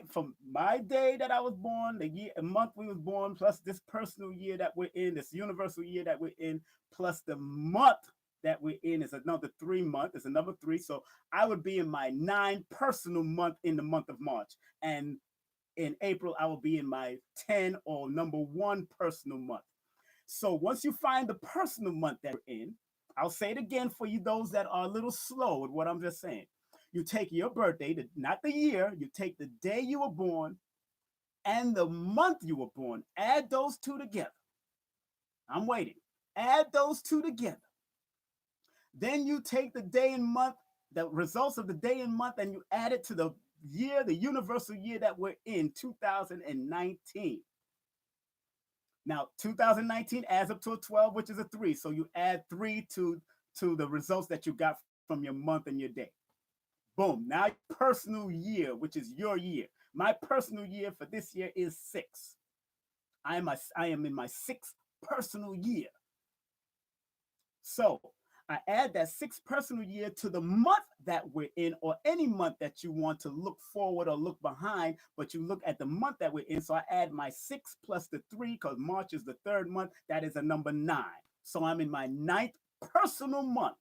from my day that I was born, the year and month we was born, plus this personal year that we're in, this universal year that we're in, plus the month that we're in is another 3 month. It's another 3. So I would be in my 9 personal month in the month of March. And in April, I will be in my 10 or number 1 personal month. So once you find the personal month that we're in, I'll say it again for you, those that are a little slow with what I'm just saying. You take your birthday, not the year, you take the day you were born and the month you were born. Add those two together. I'm waiting. Add those two together. Then you take the day and month, the results of the day and month, and you add it to the year, the universal year that we're in, 2019. Now, 2019 adds up to a 12, which is a 3. So you add 3 to the results that you got from your month and your day. Boom. Now your personal year, which is your year. My personal year for this year is 6. I am in my 6th personal year. So I add that 6th personal year to the month that we're in, or any month that you want to look forward or look behind, but you look at the month that we're in. So I add my 6 plus the 3, because March is the 3rd month. That is a number 9. So I'm in my 9th personal month.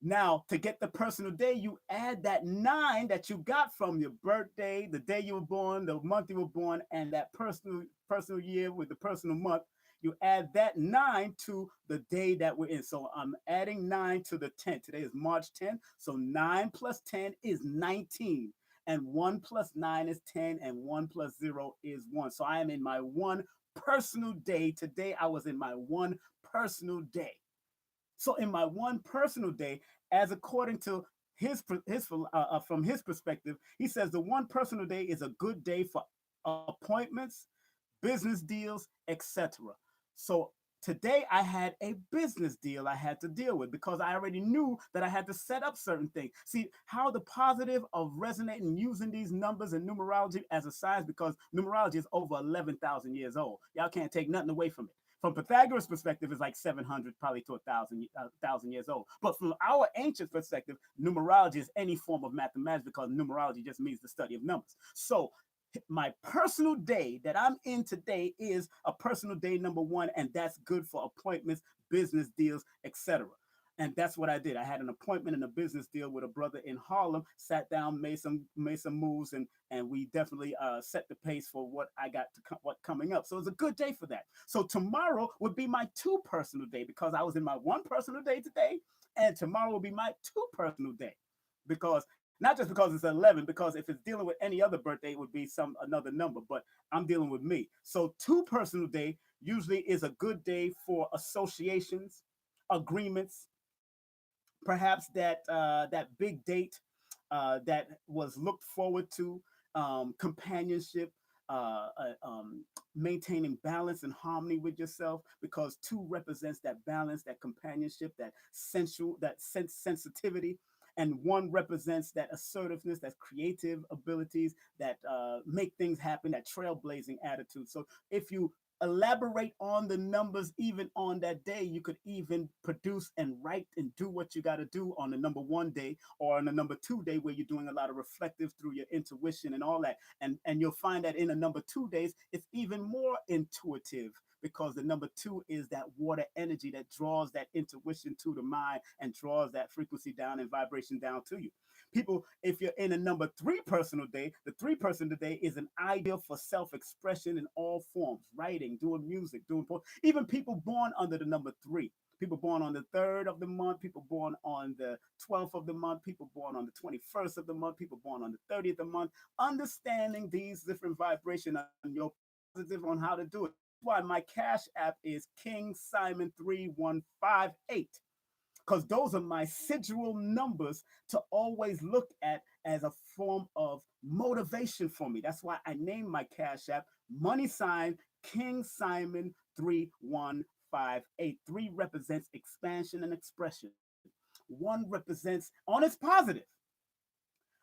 Now, to get the personal day, you add that 9 that you got from your birthday, the day you were born, the month you were born, and that personal year with the personal month. You add that 9 to the day that we're in. So I'm adding 9 to the 10th. Today is March 10th. So 9 plus 10 is 19. And 1 plus 9 is 10. And 1 plus 0 is 1. So I am in my 1 personal day. Today I was in my 1 personal day. So in my 1 personal day, as according to from his perspective, he says the one personal day is a good day for appointments, business deals, etc. So today I had a business deal I had to deal with because I already knew that I had to set up certain things. See how the positive of resonating using these numbers and numerology as a science, because numerology is over 11,000 years old. Y'all can't take nothing away from it. From Pythagoras' perspective, it's like 700, probably to a thousand years old. But from our ancient perspective, numerology is any form of mathematics because numerology just means the study of numbers. So my personal day that I'm in today is a personal day number one, and that's good for appointments, business deals, etc. And that's what I did. I had an appointment and a business deal with a brother in Harlem. Sat down, made some moves, and we definitely set the pace for what I got to what coming up. So it's a good day for that. So tomorrow would be my two personal day because I was in my one personal day today, and tomorrow will be my two personal day because not just because it's 11, because if it's dealing with any other birthday, it would be some another number, but I'm dealing with me. So two personal day usually is a good day for associations, agreements, perhaps that big date that was looked forward to, companionship, maintaining balance and harmony with yourself, because two represents that balance, that companionship, that sensual, that sensitivity, and one represents that assertiveness, that creative abilities, that make things happen, that trailblazing attitude. So if you elaborate on the numbers even on that day, you could even produce and write and do what you got to do on the number one day or on the number two day, where you're doing a lot of reflective through your intuition and all that. And you'll find that in the number 2 days it's even more intuitive, because the number two is that water energy that draws that intuition to the mind and draws that frequency down and vibration down to you. People, if you're in a number three personal day, the three personal day is an ideal for self-expression in all forms: writing, doing music, even people born under the number three. People born on the 3rd of the month, people born on the 12th of the month, people born on the 21st of the month, people born on the 30th of the month. Understanding these different vibrations and your positive on how to do it. That's why my Cash App is King Simon 3158, because those are my sigil numbers to always look at as a form of motivation for me. That's why I named my Cash App money sign King Simon 3158. 3 represents expansion and expression. 1 represents on its positive.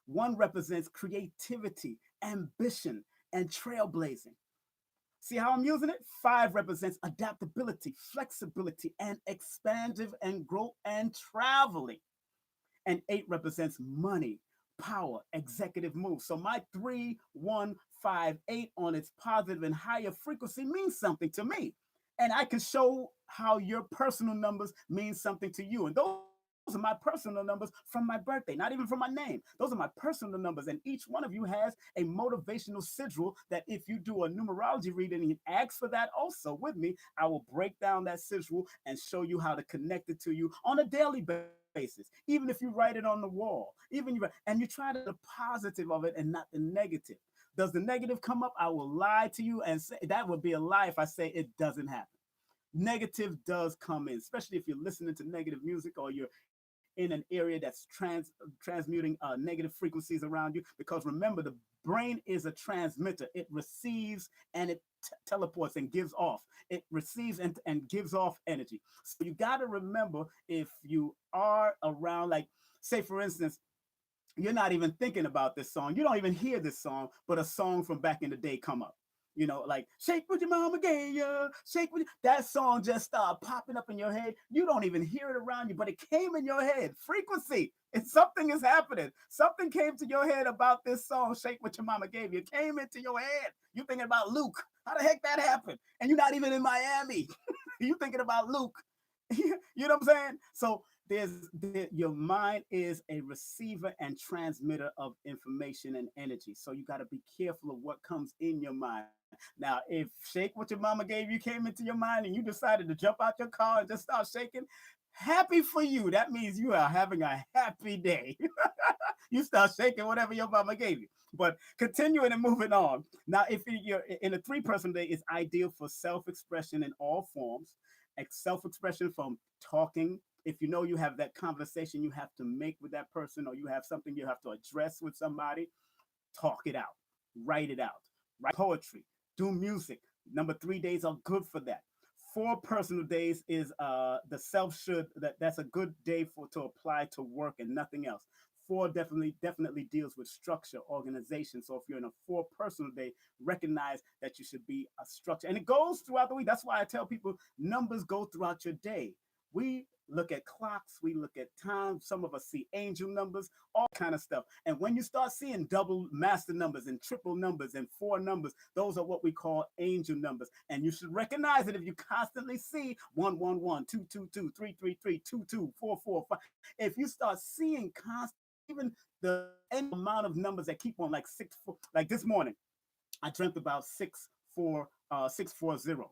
1 represents creativity, ambition, and trailblazing. See how I'm using it? 5 represents adaptability, flexibility, and expansive and growth and traveling. And 8 represents money, power, executive moves. So my 3158 on its positive and higher frequency means something to me. And I can show how your personal numbers mean something to you. And those are my personal numbers from my birthday, not even from my name. Those are my personal numbers. And each one of you has a motivational sigil that if you do a numerology reading and ask for that also with me, I will break down that sigil and show you how to connect it to you on a daily basis. Even if you write it on the wall, and you try to the positive of it and not the negative. Does the negative come up? I will lie to you and say that would be a lie if I say it doesn't happen. Negative does come in, especially if you're listening to negative music or you're in an area that's transmuting negative frequencies around you. Because remember, the brain is a transmitter. It receives and it teleports and gives off. It receives and gives off energy. So you got to remember, if you are around, like, say for instance, you're not even thinking about this song. You don't even hear this song, but a song from back in the day come up. Like "Shake What Your Mama Gave Ya," that song just started popping up in your head. You don't even hear it around you, but it came in your head. Frequency. It's something is happening. Something came to your head about this song, "Shake What Your Mama Gave You." It came into your head. You thinking about Luke. How the heck that happened? And you're not even in Miami. You thinking about Luke. You know what I'm saying? So your mind is a receiver and transmitter of information and energy. So you got to be careful of what comes in your mind. Now, if "Shake What Your Mama Gave You" came into your mind and you decided to jump out your car and just start shaking, happy for you. That means you are having a happy day. You start shaking whatever your mama gave you. But continuing and moving on. Now, if you're in a 3-person day, it's ideal for self-expression in all forms. Self-expression from talking If you know you have that conversation you have to make with that person, or you have something you have to address with somebody, talk it out, write it out, write poetry, do music. Number 3 days are good for that. 4 personal days is the self should that's a good day for to apply to work and nothing else. 4 definitely deals with structure, organization. So if you're in a 4 personal day, recognize that you should be a structure, and it goes throughout the week. That's why I tell people numbers go throughout your day. We look at clocks, we look at time. Some of us see angel numbers, all kind of stuff. And when you start seeing double master numbers and triple numbers and 4 numbers, those are what we call angel numbers. And you should recognize it if you constantly see 111, 222, 333, 22, 445. If you start seeing constant, even the amount of numbers that keep on, like 6 4, like this morning, I dreamt about 640.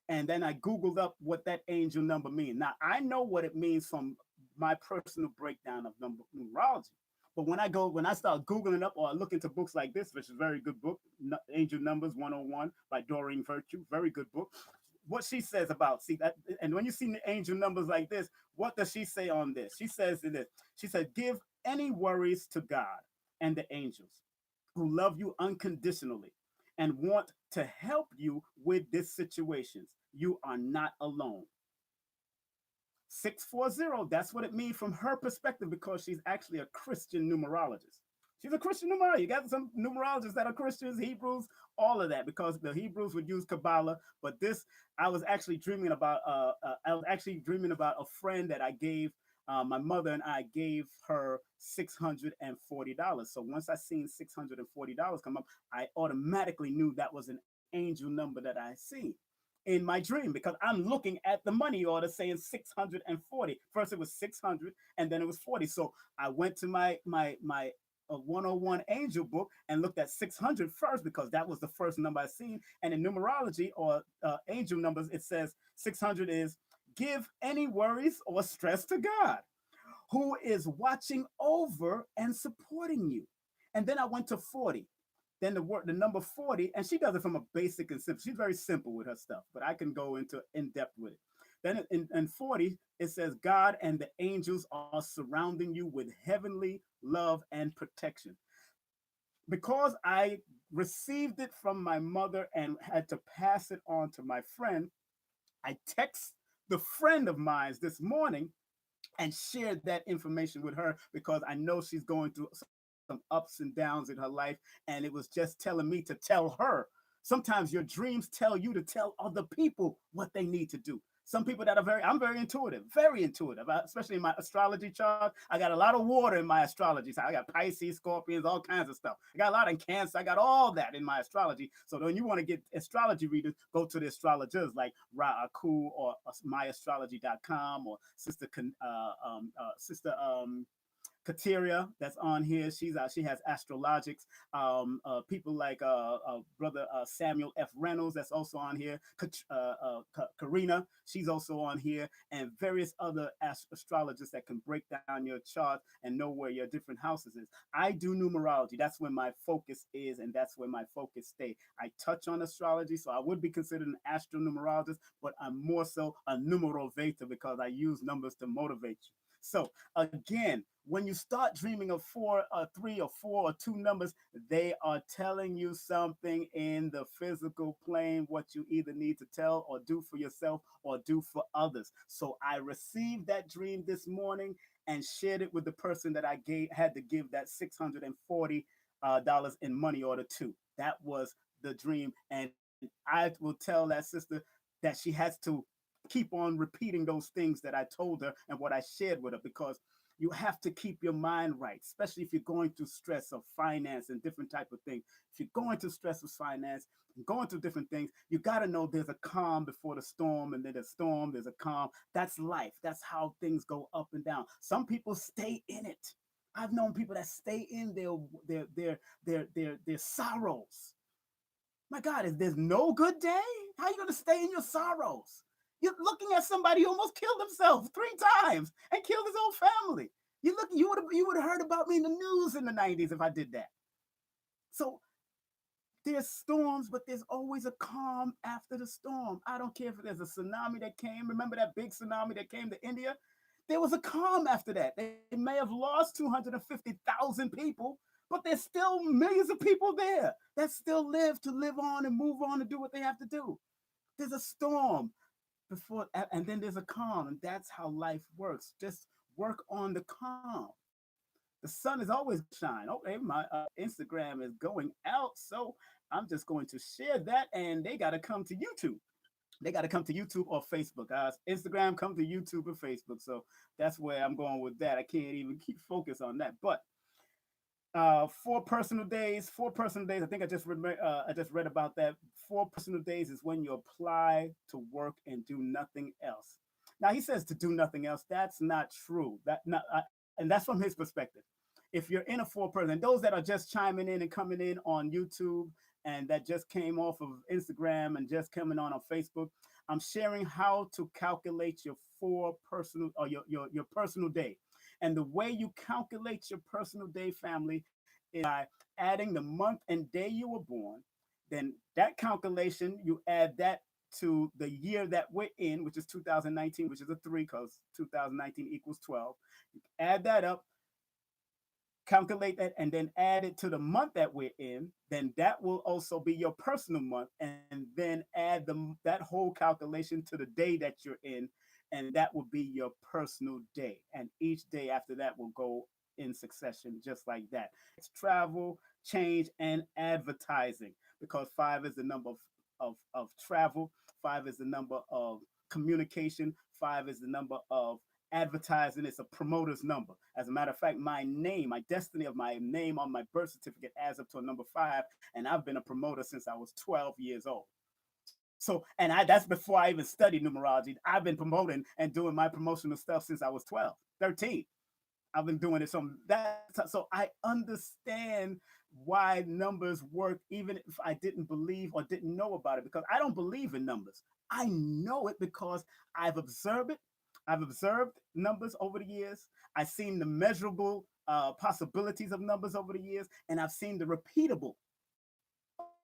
And then I Googled up what that angel number means. Now I know what it means from my personal breakdown of numerology. But when I start Googling up or I look into books like this, which is a very good book, Angel Numbers 101 by Doreen Virtue, very good book. What she says about, see that, and when you see the angel numbers like this, what does she say on this? She says in this, she said, give any worries to God and the angels who love you unconditionally and want to help you with these situations. You are not alone. 640, that's what it means from her perspective, because she's actually a Christian numerologist. She's a Christian numerologist. You got some numerologists that are Christians, Hebrews, all of that, because the Hebrews would use Kabbalah. But this, I was actually dreaming about. A friend that I gave. My mother and I gave her $640. So once I seen $640 come up, I automatically knew that was an angel number that I seen in my dream, because I'm looking at the money order saying 640. First it was 600 and then it was 40. So I went to my 101 angel book and looked at 600 first, because that was the first number I seen. And in numerology, or angel numbers, it says 600 is give any worries or stress to God, who is watching over and supporting you. And then I went to 40. Then the number 40, and she does it from a basic and simple. She's very simple with her stuff, but I can go into in depth with it. Then in 40, it says God and the angels are surrounding you with heavenly love and protection. Because I received it from my mother and had to pass it on to my friend, I text the friend of mine this morning and shared that information with her, because I know she's going through some ups and downs in her life. And it was just telling me to tell her. Sometimes your dreams tell you to tell other people what they need to do. Some people that are I'm very intuitive, especially in my astrology chart. I got a lot of water in my astrology. So I got Pisces, Scorpions, all kinds of stuff. I got a lot in Cancer. I got all that in my astrology. So when you want to get astrology readers, go to the astrologers like Ra Aku or myastrology.com, or Sister Kateria that's on here. She has astrologics. People like brother Samuel F. Reynolds that's also on here. Karina, she's also on here, and various other astrologers that can break down your chart and know where your different houses is. I do numerology. That's where my focus is, and that's where my focus stay. I touch on astrology, so I would be considered an astronumerologist, but I'm more so a numerovator, because I use numbers to motivate you. So again, when you start dreaming of 4 or 3 or 4 or 2 numbers, they are telling you something in the physical plane, what you either need to tell or do for yourself or do for others. So I received that dream this morning and shared it with the person that had to give that $640 in money order to. That was the dream. And I will tell that sister that she has to keep on repeating those things that I told her and what I shared with her, because you have to keep your mind right, especially if you're going through stress of finance and different type of things. If you're going through stress of finance and going through different things, you got to know there's a calm before the storm, and then there's a storm, there's a calm. That's life. That's how things go up and down. Some people stay in it. I've known people that stay in their sorrows. My God, is there's no good day? How are you going to stay in your sorrows? You're looking at somebody who almost killed himself 3 times and killed his whole family. You would have heard about me in the news in the 90s if I did that. So there's storms, but there's always a calm after the storm. I don't care if there's a tsunami that came. Remember that big tsunami that came to India? There was a calm after that. They may have lost 250,000 people, but there's still millions of people there that still live to live on and move on and do what they have to do. There's a storm before, and then there's a calm, and that's how life works. Just work on the calm. The sun is always shine. Okay, my Instagram is going out, so I'm just going to share that, and they got to come to YouTube. They got to come to YouTube or Facebook. Instagram, come to YouTube or Facebook. So that's where I'm going with that. I can't even keep focus on that. But 4 personal days. 4 personal days. I think I just read about that. 4 personal days is when you apply to work and do nothing else. Now he says to do nothing else. That's not true. And that's from his perspective. If you're in a 4 person, and those that are just chiming in and coming in on YouTube and that just came off of Instagram and just coming on Facebook, I'm sharing how to calculate your 4 personal or your personal day. And the way you calculate your personal day, family, is by adding the month and day you were born. Then that calculation, you add that to the year that we're in, which is 2019, which is a 3 because 2019 equals 12. You add that up, calculate that, and then add it to the month that we're in. Then that will also be your personal month, and then add that whole calculation to the day that you're in, and that will be your personal day. And each day after that will go in succession, just like that. It's travel, change, and advertising, because 5 is the number of travel, 5 is the number of communication, 5 is the number of advertising. It's a promoter's number. As a matter of fact, my name, my destiny of my name on my birth certificate adds up to a number 5, and I've been a promoter since I was 12 years old. So, and that's before I even studied numerology. I've been promoting and doing my promotional stuff since I was 12, 13. I've been doing it. So I understand why numbers work, even if I didn't believe or didn't know about it, because I don't believe in numbers. I know it because I've observed it. I've observed numbers over the years. I've seen the measurable possibilities of numbers over the years, and I've seen the repeatable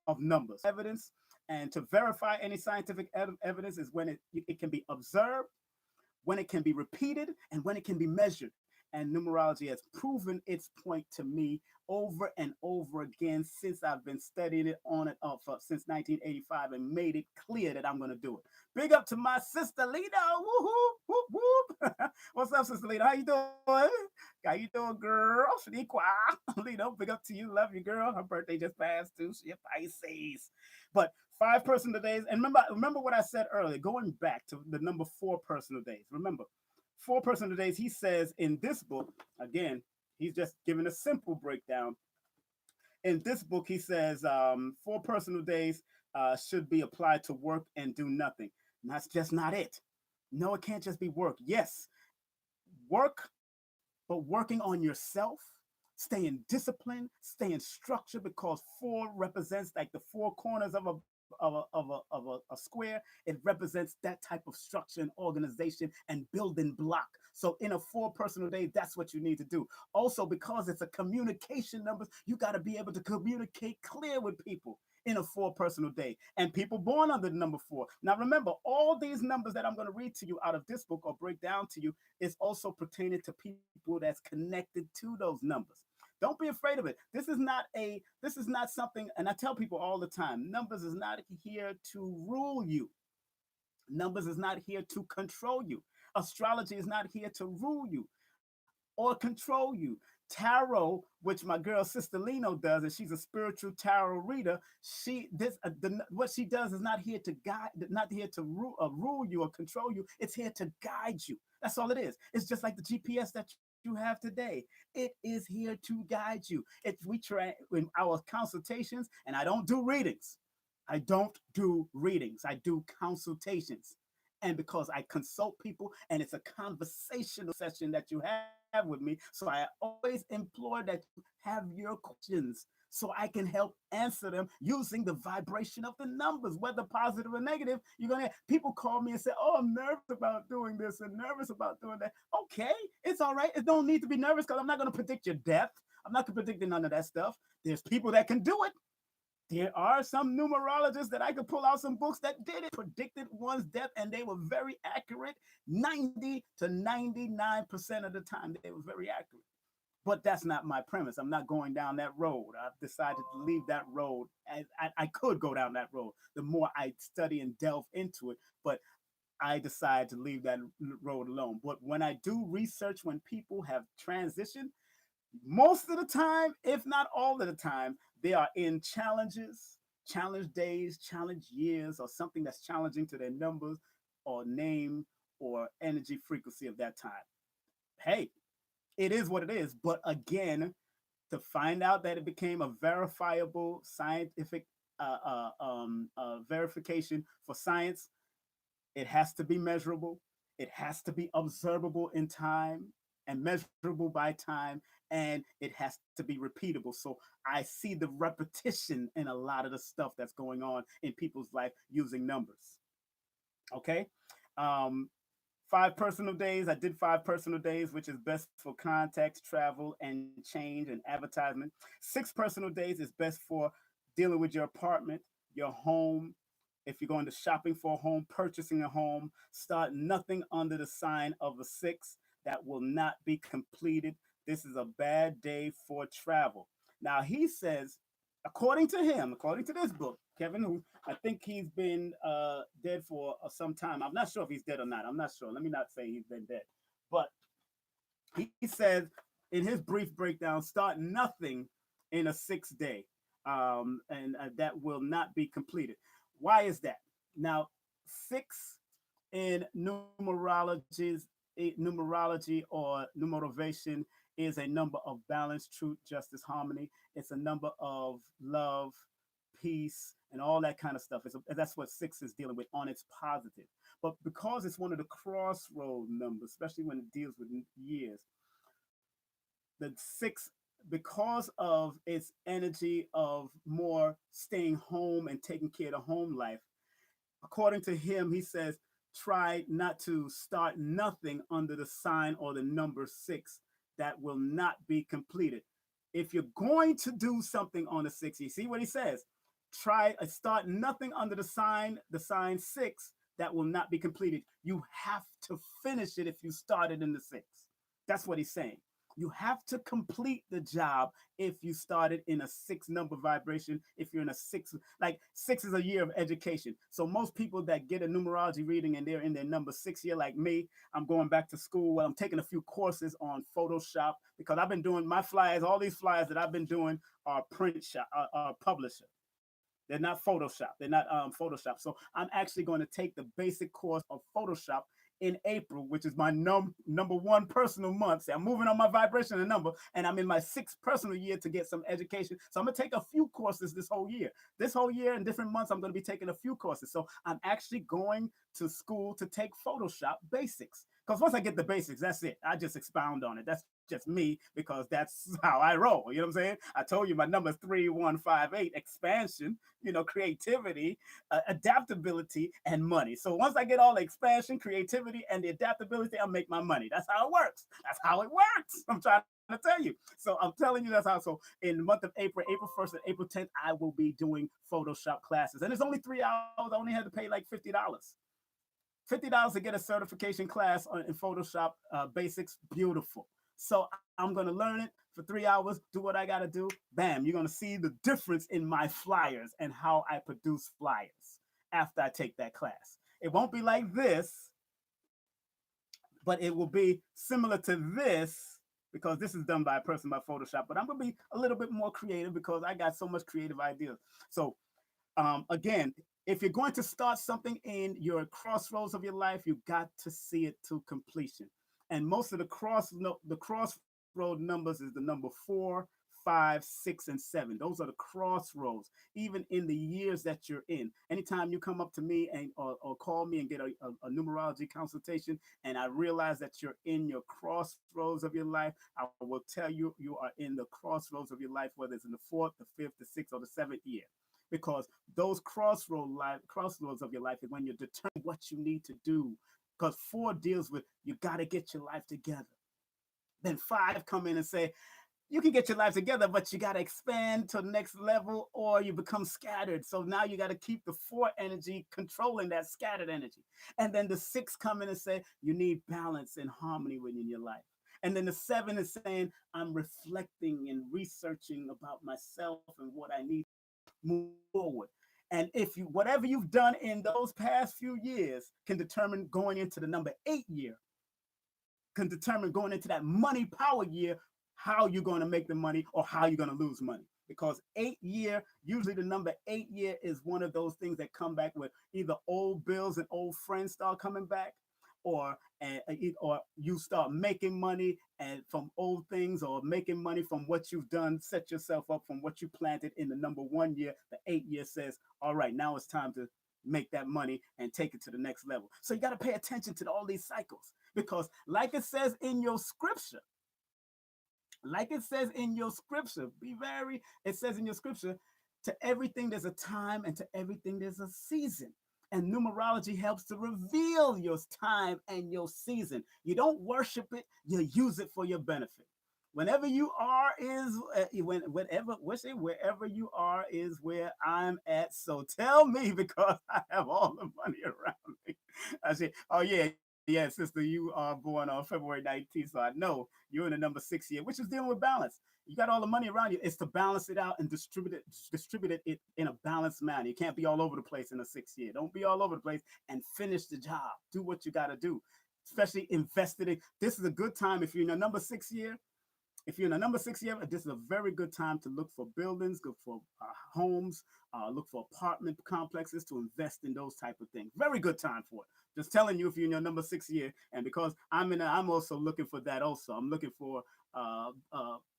of numbers. Evidence, and to verify any scientific evidence is when it can be observed, when it can be repeated, and when it can be measured. And numerology has proven its point to me over and over again since I've been studying it on and off since 1985, and made it clear that I'm going to do it. Big up to my sister Lita. Woohoo! Whoop whoop. What's up, sister Lita? How you doing? How you doing, girl? Shaniqua. Lita, big up to you. Love you, girl. Her birthday just passed too. She a Pisces. But 5 personal days. And remember what I said earlier, going back to the number 4 personal days. Remember, 4 personal days, he says in this book, again, he's just giving a simple breakdown. In this book, he says 4 personal days should be applied to work and do nothing. And that's just not it. No, it can't just be work. Yes, work, but working on yourself, staying disciplined, staying structured, because 4 represents like the 4 corners of a square. It represents that type of structure and organization and building block. So in a 4 personal day, that's what you need to do. Also, because it's a communication number, you got to be able to communicate clear with people in a 4 personal day. And people born under the number 4. Now remember, all these numbers that I'm going to read to you out of this book or break down to you is also pertaining to people that's connected to those numbers. Don't be afraid of it. This is not something, and I tell people all the time, numbers is not here to rule you. Numbers is not here to control you. Astrology is not here to rule you or control you. Tarot, which my girl Sister Lino does, and she's a spiritual tarot reader. What she does is not here to guide, not here to rule you or control you. It's here to guide you. That's all it is. It's just like the GPS that you have today. It is here to guide you. If we try in our consultations, and I don't do readings. I don't do readings. I do consultations. And because I consult people and it's a conversational session that you have with me, so I always implore that you have your questions so I can help answer them using the vibration of the numbers, whether positive or negative. You're gonna People call me and say, "Oh, I'm nervous about doing this and nervous about doing that." Okay, it's all right. It don't need to be nervous, because I'm not gonna predict your death. I'm not gonna predict none of that stuff. There's people that can do it. There are some numerologists that I could pull out some books that did it, predicted one's death, and they were very accurate. 90 to 99% of the time, they were very accurate. But that's not my premise. I'm not going down that road. I've decided to leave that road. I could go down that road the more I study and delve into it, but I decide to leave that road alone. But when I do research, when people have transitioned, most of the time, if not all of the time, they are in challenges, challenge days, challenge years, or something that's challenging to their numbers or name or energy frequency of that time. Hey, it is what it is. But again, to find out that it became a verifiable scientific verification for science, it has to be measurable. It has to be observable in time and measurable by time, and it has to be repeatable. So I see the repetition in a lot of the stuff that's going on in people's life using numbers. Okay. Um, 5 personal days. I did 5 personal days, which is best for contacts, travel, and change and advertisement. 6 personal days is best for dealing with your apartment, your home. If you're going to shopping for a home, purchasing a home, start nothing under the sign of a six that will not be completed. This is a bad day for travel. Now, he says, according to him, according to this book, Kevin, who I think he's been dead for some time. I'm not sure if he's dead or not. I'm not sure. Let me not say he's been dead. But he says in his brief breakdown, start nothing in a 6 day, and that will not be completed. Why is that? Now, six in numerology or numerovation is a number of balance, truth, justice, harmony. It's a number of love, peace, and all that kind of stuff. That's what six is dealing with on its positive. But because it's one of the crossroad numbers, especially when it deals with years, the six, because of its energy of more staying home and taking care of the home life, according to him, he says, try not to start nothing under the sign or the number six that will not be completed. If you're going to do something on the six, you see what he says? Try start nothing under the sign six that will not be completed. You have to finish it if you started in the six. That's what he's saying. You have to complete the job if you started in a six number vibration. If you're in a six, like six is a year of education. So most people that get a numerology reading and they're in their number 6 year, like me, I'm going back to school. Well, I'm taking a few courses on Photoshop because I've been doing my flyers. All these flyers that I've been doing are print shop, publisher. They're not Photoshop. They're not Photoshop. So I'm actually going to take the basic course of Photoshop in April, which is my number one personal month. See, I'm moving on my vibration and number, and I'm in my 6th personal year to get some education. So I'm gonna take a few courses this whole year. This whole year in different months, I'm gonna be taking a few courses. So I'm actually going to school to take Photoshop basics. Because once I get the basics, that's it. I just expound on it. That's just me because that's how I roll. You know what I'm saying? I told you my number is 3158, expansion, creativity, adaptability, and money. So once I get all the expansion, creativity, and the adaptability, I'll make my money. That's how it works. That's how it works. I'm trying to tell you. So I'm telling you that's how. So in the month of April, April 1st and April 10th, I will be doing Photoshop classes. And it's only 3 hours. I only had to pay like $50. $50 to get a certification class in Photoshop basics. Beautiful. So I'm going to learn it for 3 hours, do what I got to do. Bam, you're going to see the difference in my flyers and how I produce flyers after I take that class. It won't be like this, but it will be similar to this because this is done by a person by Photoshop. But I'm going to be a little bit more creative because I got so much creative ideas. So again, if you're going to start something in your crossroads of your life, you got to see it to completion. And most of the crossroad numbers is the number 4, 5, 6, and 7. Those are the crossroads, even in the years that you're in. Anytime you come up to me or call me and get a numerology consultation, and I realize that you're in your crossroads of your life, I will tell you you are in the crossroads of your life, whether it's in the 4th, the 5th, the 6th, or the 7th year. Because those crossroads of your life is when you're determining what you need to do. Because 4 deals with you got to get your life together. Then 5 come in and say, you can get your life together, but you got to expand to the next level or you become scattered. So now you got to keep the four energy controlling that scattered energy. And then the six come in and say, you need balance and harmony within your life. And then the seven is saying, I'm reflecting and researching about myself and what I need to move forward. And if you, whatever you've done in those past few years can determine going into the number 8 year, can determine going into that money power year how you're going to make the money or how you're going to lose money. Because 8 year, usually the number 8 year is one of those things that come back with either old bills and old friends start coming back, or or you start making money and from old things, or making money from what you've done, set yourself up from what you planted in the number 1 year. The 8 year says, all right, now it's time to make that money and take it to the next level. So you got to pay attention to all these cycles, because like it says in your scripture, like it says in your scripture, be very, it says in your scripture, to everything there's a time and to everything there's a season. And numerology helps to reveal your time and your season. You don't worship it, you use it for your benefit. Whenever you are is whenever wherever you are is where I'm at. So tell me, because I have all the money around me. I say, oh yeah, sister, you are born on February 19th, so I know you're in the number 6 year, which is dealing with balance. You got all the money around you. It's to balance it out and distribute it in a balanced manner. You can't be all over the place in a 6 year. Don't be all over the place, and finish the job. Do what you got to do, especially invested in. This is a good time if you're in a number 6 year. If you're in a number 6 year, this is a very good time to look for buildings, look for homes, look for apartment complexes, to invest in those type of things. Very good time for it. Just telling you, if you're in your number 6 year, and because I'm also looking for that. Also, I'm looking for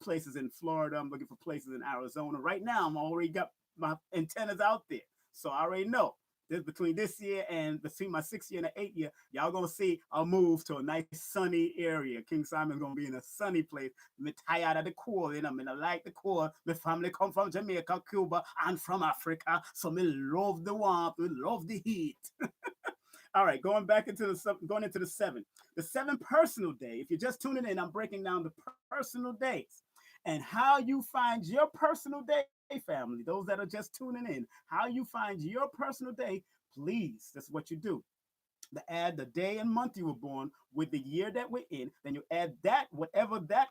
places in Florida. I'm looking for places in Arizona. Right now, I'm already got my antennas out there, so I already know. This, between this year and between my 6 year and the 8 year, y'all gonna see a move to a nice sunny area. King Simon's gonna be in a sunny place. Me tired of the cold, you know. Me not like the cold. My family come from Jamaica, Cuba, and from Africa, so me love the warmth, me love the heat. All right, going into the seven. The seven personal day. If you're just tuning in, I'm breaking down the personal days and how you find your personal day, family. Those that are just tuning in, how you find your personal day. Please, that's what you do. Add the day and month you were born with the year that we're in. Then you add that, whatever that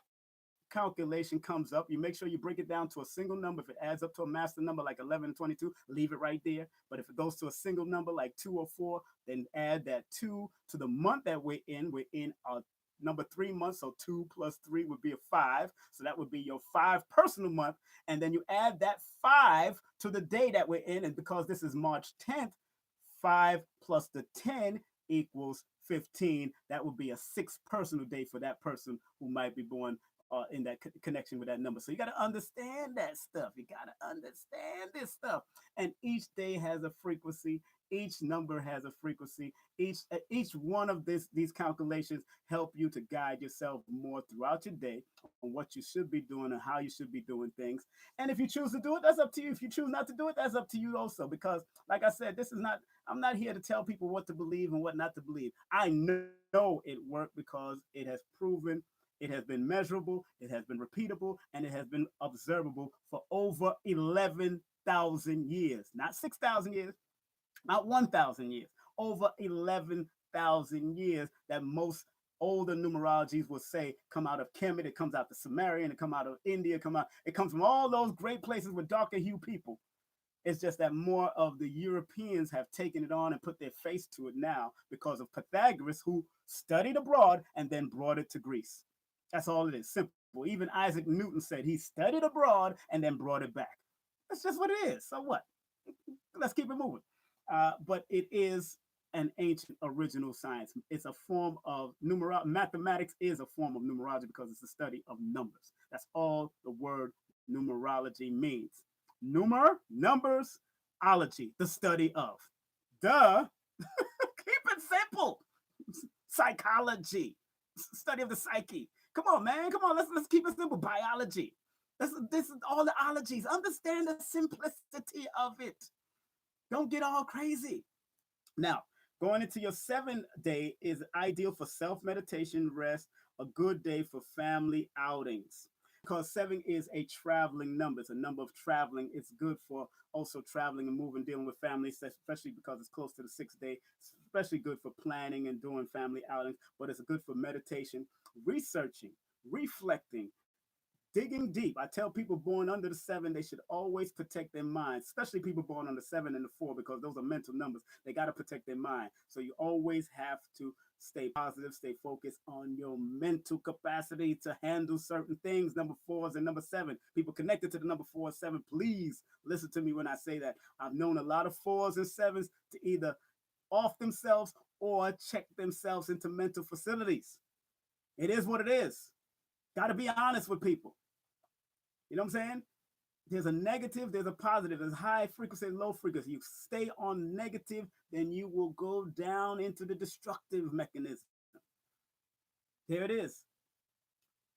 calculation comes up. You make sure you break it down to a single number. If it adds up to a master number like 11 and 22, leave it right there. But if it goes to a single number like 2 or 4, then add that 2 to the month that we're in. We're in our number 3 months, so 2 plus 3 would be a 5. So that would be your 5 personal month. And then you add that 5 to the day that we're in. And because this is March 10th, 5 plus the 10 equals 15. That would be a 6 personal day for that person who might be born in that connection with that number. So you got to understand that stuff. You got to understand this stuff. And each day has a frequency. Each number has a frequency. Each one of these calculations help you to guide yourself more throughout your day on what you should be doing and how you should be doing things. And if you choose to do it, that's up to you. If you choose not to do it, that's up to you also. Because, like I said, this is not. I'm not here to tell people what to believe and what not to believe. I know it worked because it has proven, it has been measurable, it has been repeatable, and it has been observable for over 11,000 years. Not 6,000 years, not 1,000 years, over 11,000 years that most older numerologies will say come out of Kemet, it comes out the Sumerian, it come out of India, it comes from all those great places with darker hue people. It's just that more of the Europeans have taken it on and put their face to it now because of Pythagoras, who studied abroad and then brought it to Greece. That's all it is. Simple. Even Isaac Newton said he studied abroad and then brought it back. That's just what it is. So what? Let's keep it moving. But it is an ancient original science. It's a form of numerology. Mathematics is a form of numerology because it's a study of numbers. That's all the word numerology means. Numbers, ology, the study of. Duh. Keep it simple. Psychology, study of the psyche. Come on, man. Come on. Let's keep it simple. Biology. This is all the ologies. Understand the simplicity of it. Don't get all crazy. Now, going into your 7 day is ideal for self meditation, rest, a good day for family outings. because seven is a traveling number. It's a number of traveling. It's good for also traveling and moving, dealing with families, especially because it's close to the 6th day. Especially good for planning and doing family outings, but it's good for meditation, researching, reflecting, digging deep. I tell people born under the 7, they should always protect their mind, especially people born on the 7 and the 4, because those are mental numbers. They got to protect their mind. So you always have to stay positive, stay focused on your mental capacity to handle certain things. Number 4s and number 7. People connected to the number 4 and 7, please listen to me when I say that. I've known a lot of 4s and 7s to either off themselves or check themselves into mental facilities. It is what it is. Got to be honest with people. You know what I'm saying? There's a negative, there's a positive, there's high frequency and low frequency. You stay on negative, then you will go down into the destructive mechanism. There it is.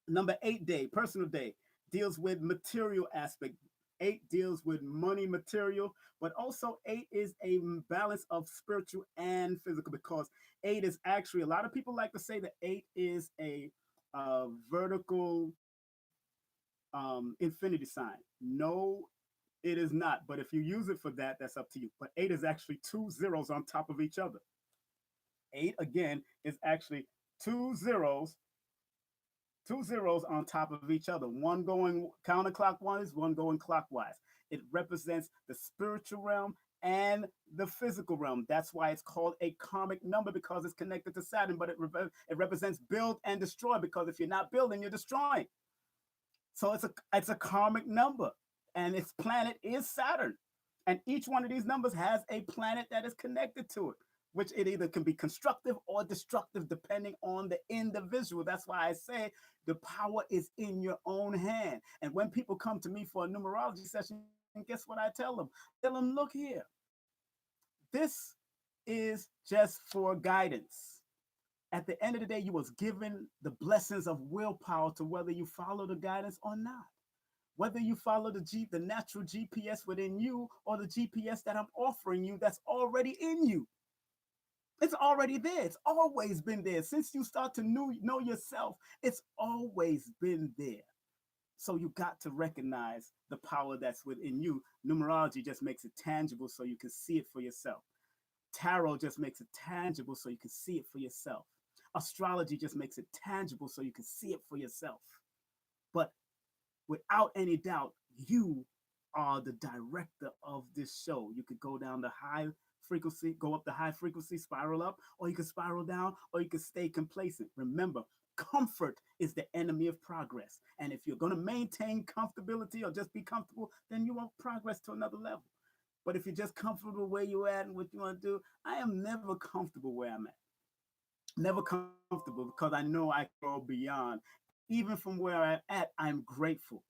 Number 8 day, personal day, deals with material aspect. 8 deals with money, material, but also 8 is a balance of spiritual and physical, because 8 is actually, a lot of people like to say that 8 is a vertical infinity sign. No, it is not. But if you use it for that, that's up to you. But 8 is actually 2 zeros on top of each other. 8 again is actually two zeros on top of each other. One going counterclockwise, one going clockwise. It represents the spiritual realm and the physical realm. That's why it's called a karmic number, because it's connected to Saturn, but it represents build and destroy, because if you're not building, you're destroying. So it's a karmic number, and its planet is Saturn. And each one of these numbers has a planet that is connected to it, which it either can be constructive or destructive depending on the individual. That's why I say the power is in your own hand. And when people come to me for a numerology session, guess what I tell them? I tell them, look here, this is just for guidance. At the end of the day, you was given the blessings of willpower to whether you follow the guidance or not. Whether you follow the natural GPS within you, or the GPS that I'm offering you that's already in you. It's already there. It's always been there. Since you start to know yourself, it's always been there. So you got to recognize the power that's within you. Numerology just makes it tangible so you can see it for yourself. Tarot just makes it tangible so you can see it for yourself. Astrology just makes it tangible so you can see it for yourself. But without any doubt, you are the director of this show. You could go down the high frequency, go up the high frequency, spiral up, or you can spiral down, or you can stay complacent. Remember, comfort is the enemy of progress. And if you're going to maintain comfortability or just be comfortable, then you won't progress to another level. But if you're just comfortable where you're at and what you want to do, I am never comfortable where I'm at. Never comfortable, because I know I can go beyond. Even from where I'm at, I'm grateful.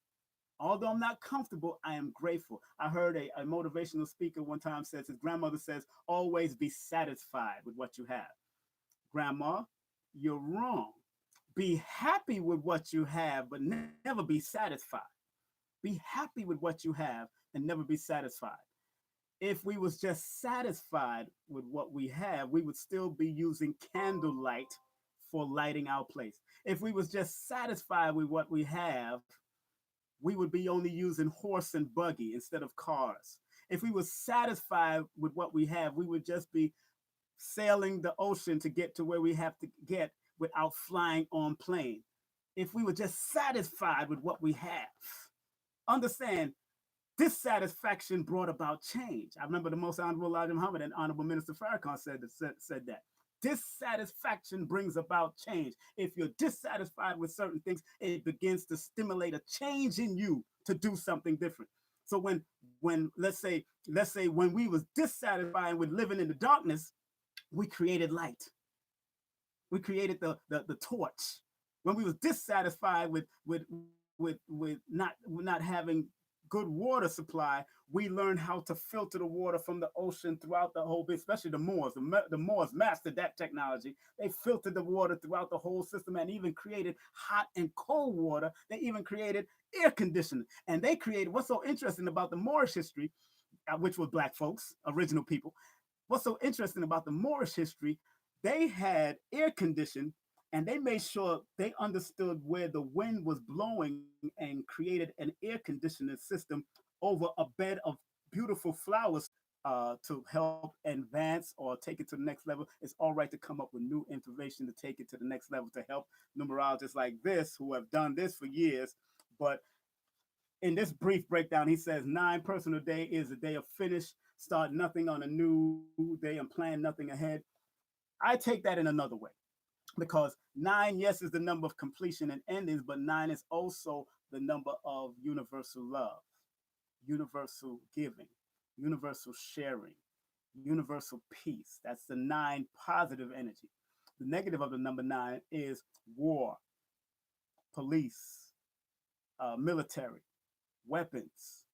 Although I'm not comfortable, I am grateful. I heard a motivational speaker one time says, his grandmother says, always be satisfied with what you have. Grandma, you're wrong. Be happy with what you have, but never be satisfied. Be happy with what you have and never be satisfied. If we was just satisfied with what we have, we would still be using candlelight for lighting our place. If we was just satisfied with what we have, we would be only using horse and buggy instead of cars. If we were satisfied with what we have, we would just be sailing the ocean to get to where we have to get without flying on plane. If we were just satisfied with what we have, understand, dissatisfaction brought about change. I remember the Most Honorable Elijah Muhammad and Honorable Minister Farrakhan said that. Dissatisfaction brings about change. If you're dissatisfied with certain things, it begins to stimulate a change in you to do something different. So when let's say when we was dissatisfied with living in the darkness, we created light. We created the torch. When we was dissatisfied with not having good water supply, we learned how to filter the water from the ocean throughout the whole bit, especially the Moors. The Moors mastered that technology. They filtered the water throughout the whole system and even created hot and cold water. They even created air conditioning. And they created, what's so interesting about the Moorish history, which was black folks, original people, what's so interesting about the Moorish history, they had air conditioning And they made sure they understood where the wind was blowing and created an air conditioning system over a bed of beautiful flowers to help advance or take it to the next level. It's all right to come up with new information to take it to the next level to help numerologists like this who have done this for years. But in this brief breakdown, he says 9 personal day is a day of finish, start nothing on a new day and plan nothing ahead. I take that in another way because nine, yes, is the number of completion and endings, but nine is also the number of universal love, universal giving, universal sharing, universal peace. That's the nine positive energy. The negative of the number nine is war, police, military, weapons,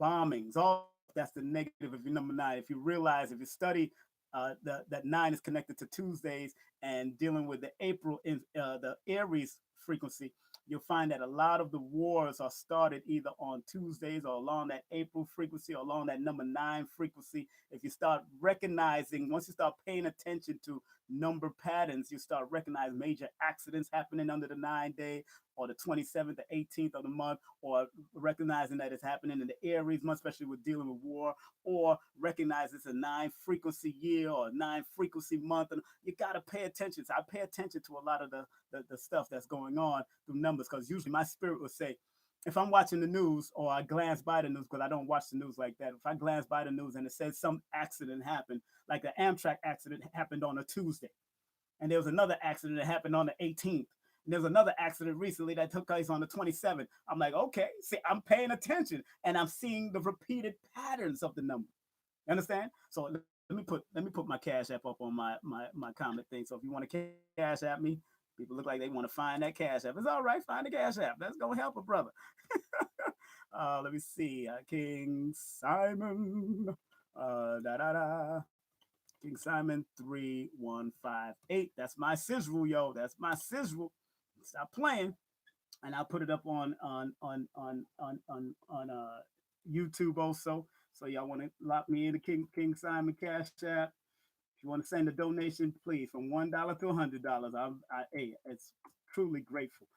bombings, all that stuff. That's the negative if you're number nine. If you realize, if you study that nine is connected to Tuesdays and dealing with the April in the Aries frequency, you'll find that a lot of the wars are started either on Tuesdays or along that April frequency or along that number nine frequency. If you start recognizing, once you start paying attention to number patterns, you start recognizing major accidents happening under the 9 day or the 27th, the 18th of the month, or recognizing that it's happening in the Aries month, especially with dealing with war, or recognize it's a nine frequency year or nine frequency month. And you got to pay attention. So I pay attention to a lot of the stuff that's going on through numbers because usually my spirit will say, if I'm watching the news or I glance by the news, because I don't watch the news like that, if I glance by the news and it says some accident happened, like the Amtrak accident happened on a Tuesday, and there was another accident that happened on the 18th, and there's another accident recently that took place on the 27th. I'm like, okay, see, I'm paying attention and I'm seeing the repeated patterns of the number. You understand? So let me put my Cash App up on my comment thing. So if you want to Cash App me, people look like they want to find that Cash App. It's all right, find the Cash App. That's gonna help a brother. Let me see. King Simon. Da da da. King Simon 3158. That's my sizzle, yo. That's my sizzle. Stop playing. And I'll put it up on YouTube also. So y'all want to lock me into King Simon Cash App. If you want to send a donation, please, from $1 to $100. Hey, it's truly grateful.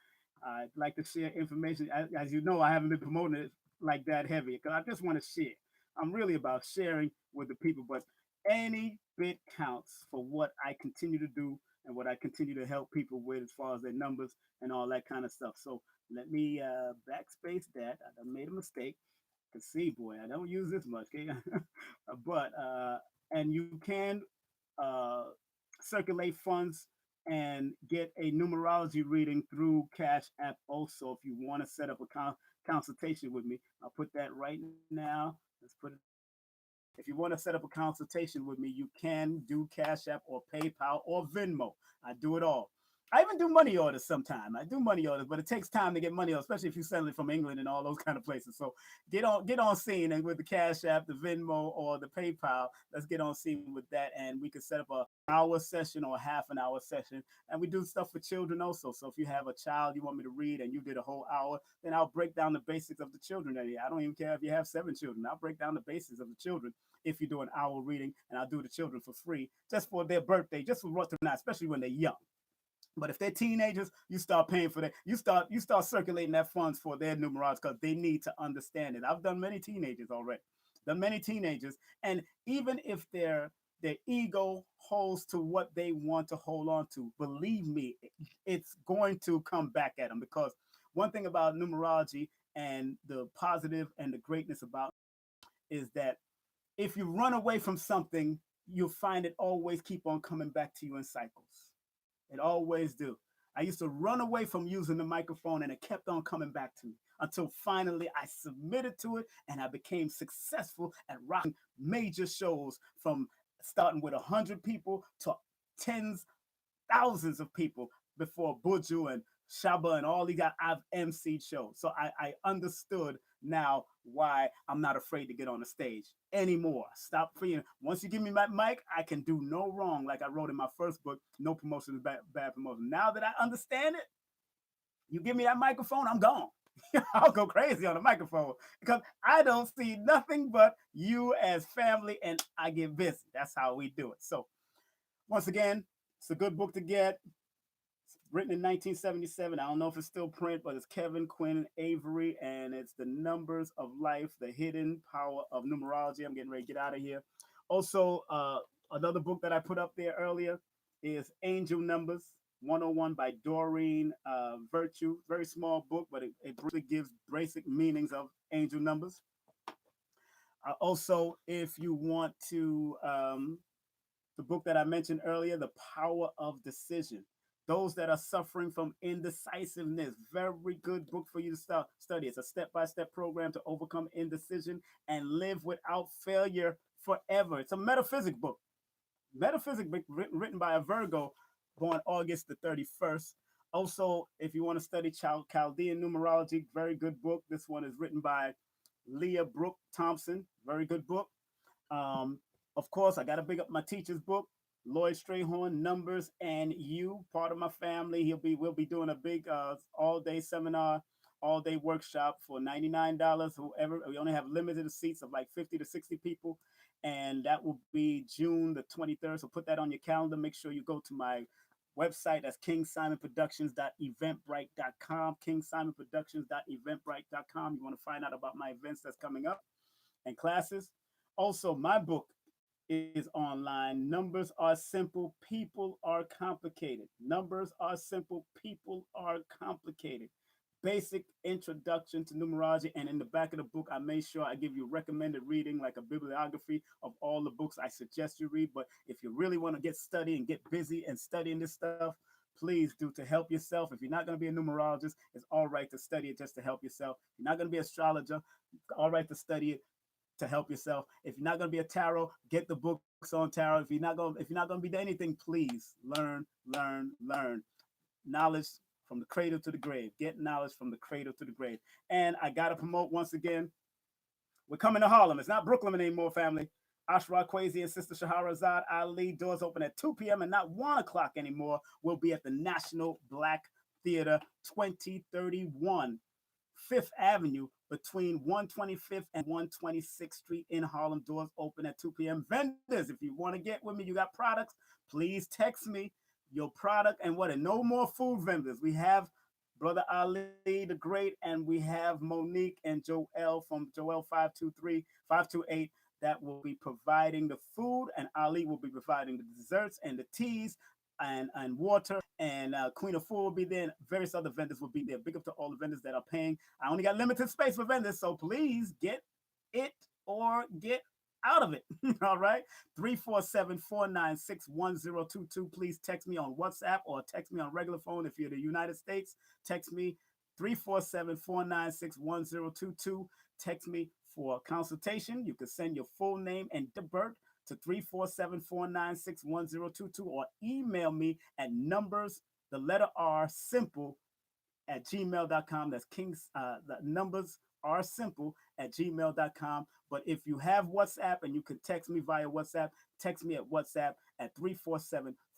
I'd like to share information. As you know, I haven't been promoting it like that heavy because I just want to share. I'm really about sharing with the people, but any bit counts for what I continue to do and what I continue to help people with as far as their numbers and all that kind of stuff. So let me backspace that. I made a mistake. You can see, boy, I don't use this much, okay? But and you can uh, circulate funds and get a numerology reading through Cash App also if you want to set up a consultation with me. I'll put that right now. Let's put it up there. If you want to set up a consultation with me, you can do Cash App or PayPal or Venmo. I do it all. I even do money orders sometimes. I do money orders, but it takes time to get money orders, especially if you send it from England and all those kind of places. So get on scene and with the Cash App, the Venmo, or the PayPal. Let's get on scene with that, and we can set up a hour session or a half an hour session. And we do stuff for children also. So if you have a child you want me to read and you did a whole hour, then I'll break down the basics of the children. I don't even care if you have 7 children. I'll break down the basics of the children if you do an hour reading, and I'll do the children for free just for their birthday, just for what they're not, especially when they're young. But if they're teenagers, you start paying for that. You start circulating that funds for their numerology because they need to understand it. I've done many teenagers already. Done many teenagers, and even if their ego holds to what they want to hold on to, believe me, it's going to come back at them. Because one thing about numerology and the positive and the greatness about is that if you run away from something, you'll find it always keep on coming back to you in cycles. It always do. I used to run away from using the microphone and it kept on coming back to me until finally I submitted to it and I became successful at rocking major shows from starting with 100 people to tens, thousands of people before Buju and Shaba and all these guys. I've emceed shows. So I understood now why I'm not afraid to get on the stage anymore. Stop fearing. Once you give me my mic, I can do no wrong. Like I wrote in my first book, No Promotion is Bad Promotion. Now that I understand it, you give me that microphone, I'm gone. I'll go crazy on the microphone because I don't see nothing but you as family and I get busy. That's how we do it. So once again, it's a good book to get. written in 1977. I don't know if it's still print, but it's Kevin Quinn Avery, and it's The Numbers of Life, The Hidden Power of Numerology. I'm getting ready to get out of here. Also, another book that I put up there earlier is Angel Numbers 101 by Doreen Virtue. Very small book, but it briefly gives basic meanings of angel numbers. Also, if you want to, the book that I mentioned earlier, The Power of Decision. Those that are suffering from indecisiveness, very good book for you to study. It's a step-by-step program to overcome indecision and live without failure forever. It's a metaphysic book written by a Virgo born August the 31st. Also, if you want to study Chaldean numerology, very good book. This one is written by Leah Brooke Thompson, very good book. Um, of course, I got to big up my teacher's book, Lloyd Strayhorn, Numbers and You, part of my family. We'll be doing a big all day seminar, all day workshop for $99. Whoever, we only have limited seats of like 50 to 60 people, and that will be June the 23rd. So put that on your calendar. Make sure you go to my website. That's kingsimonproductions.eventbrite.com. kingsimonproductions.eventbrite.com. You want to find out about my events that's coming up and classes. Also, my book is online. Numbers are simple, people are complicated. Numbers are simple, people are complicated. Basic introduction to numerology. And in the back of the book, I made sure I give you recommended reading, like a bibliography of all the books I suggest you read. But if you really want to get study and get busy and studying this stuff, please do to help yourself. If you're not going to be a numerologist, it's all right to study it just to help yourself. If you're not going to be an astrologer, all right to study it to help yourself. If you're not going to be a tarot, get the books on tarot. If you're not going to be anything, please learn knowledge from the cradle to the grave. Get knowledge from the cradle to the grave. And I got to promote once again, we're coming to Harlem. It's not Brooklyn anymore, family. Ashra Kwesi and Sister Shahrazad Ali, doors open at 2 p.m. and not 1 o'clock anymore. We'll be at the National Black Theater, 2031 Fifth Avenue, between 125th and 126th Street in Harlem. Doors open at 2 p.m. Vendors, if you want to get with me, you got products, please text me your product and what, and no more food vendors. We have Brother Ali the Great, and we have Monique and Joel from Joel 528 that will be providing the food, and Ali will be providing the desserts and the teas and water, and Queen of Four will be there, and various other vendors will be there. Big up to all the vendors that are paying. I only got limited space for vendors, so please get it or get out of it. All right. 347-496-1022. Please text me on WhatsApp or text me on regular phone. If you're in the United States, text me 347-496-1022. Text me for consultation. You can send your full name and date of birth to 347-496-1022 or email me at numbers, the letter R, simple at gmail.com. That's King's, the numbers are simple at gmail.com. But if you have WhatsApp and you can text me via WhatsApp, text me at WhatsApp at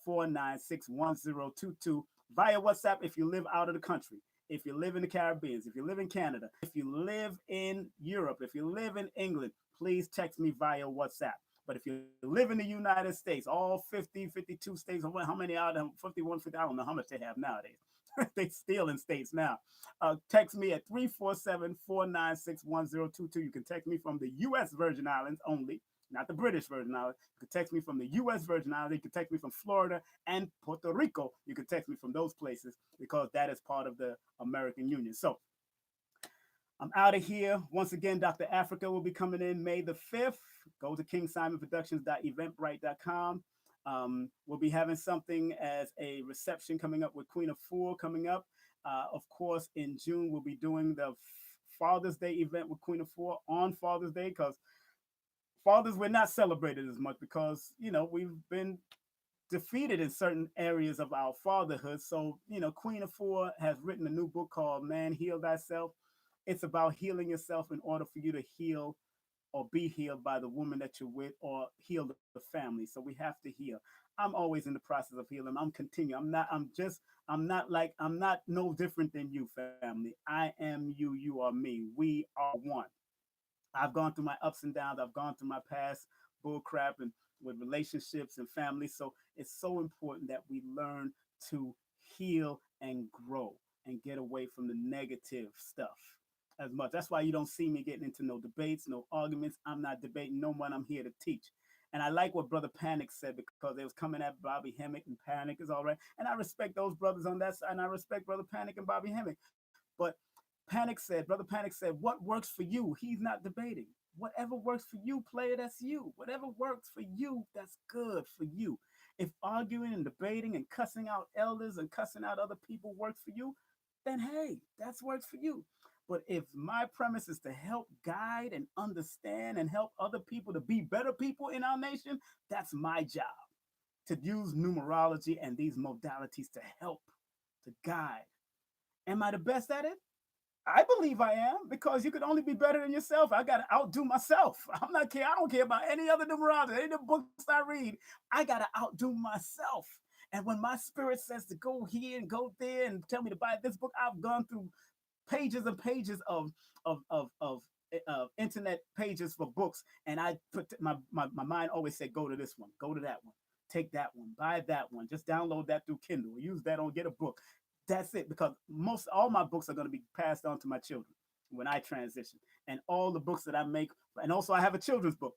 347-496-1022 via WhatsApp if you live out of the country. If you live in the Caribbean, if you live in Canada, if you live in Europe, if you live in England, please text me via WhatsApp. But if you live in the United States, all 50, 52 states, how many out of them, 51, 50, I don't know how much they have nowadays. They still in states now. Text me at 347-496-1022. You can text me from the U.S. Virgin Islands only, not the British Virgin Islands. You can text me from the U.S. Virgin Islands. You can text me from Florida and Puerto Rico. You can text me from those places because that is part of the American Union. So I'm out of here. Once again, Dr. Africa will be coming in May the 5th. Go to kingsimonproductions.eventbrite.com. We'll be having something as a reception coming up with Queen of Four coming up. Of course, in June, we'll be doing the Father's Day event with Queen of Four on Father's Day, because fathers, we're not celebrated as much because, we've been defeated in certain areas of our fatherhood. So, Queen of Four has written a new book called Man, Heal Thyself. It's about healing yourself in order for you to heal or be healed by the woman that you're with, or heal the family. So we have to heal. I'm always in the process of healing. I'm continuing. I'm not no different than you, family. I am you, you are me. We are one. I've gone through my ups and downs. I've gone through my past bull crap and with relationships and family. So it's so important that we learn to heal and grow and get away from the negative stuff as much. That's why you don't see me getting into no debates, no arguments. I'm not debating no one. I'm here to teach. And I like what Brother Panic said because they was coming at Bobby Hemmick, and Panic is all right. And I respect those brothers on that side, and I respect Brother Panic and Bobby Hemmick. But Brother Panic said, what works for you? He's not debating. Whatever works for you, player, that's you. Whatever works for you, that's good for you. If arguing and debating and cussing out elders and cussing out other people works for you, then hey, that's works for you. But if my premise is to help guide and understand and help other people to be better people in our nation, that's my job to use numerology and these modalities to help, to guide. Am I the best at it? I believe I am because you could only be better than yourself. I got to outdo myself. I'm not care. I don't care about any other numerology, any of the books I read. I got to outdo myself. And when my spirit says to go here and go there and tell me to buy this book, I've gone through pages and pages of internet pages for books, and I put my mind always said, go to this one, go to that one, take that one, buy that one, just download that through Kindle, use that on get a book. That's it, because most all my books are going to be passed on to my children when I transition, and all the books that I make, and also I have a children's book.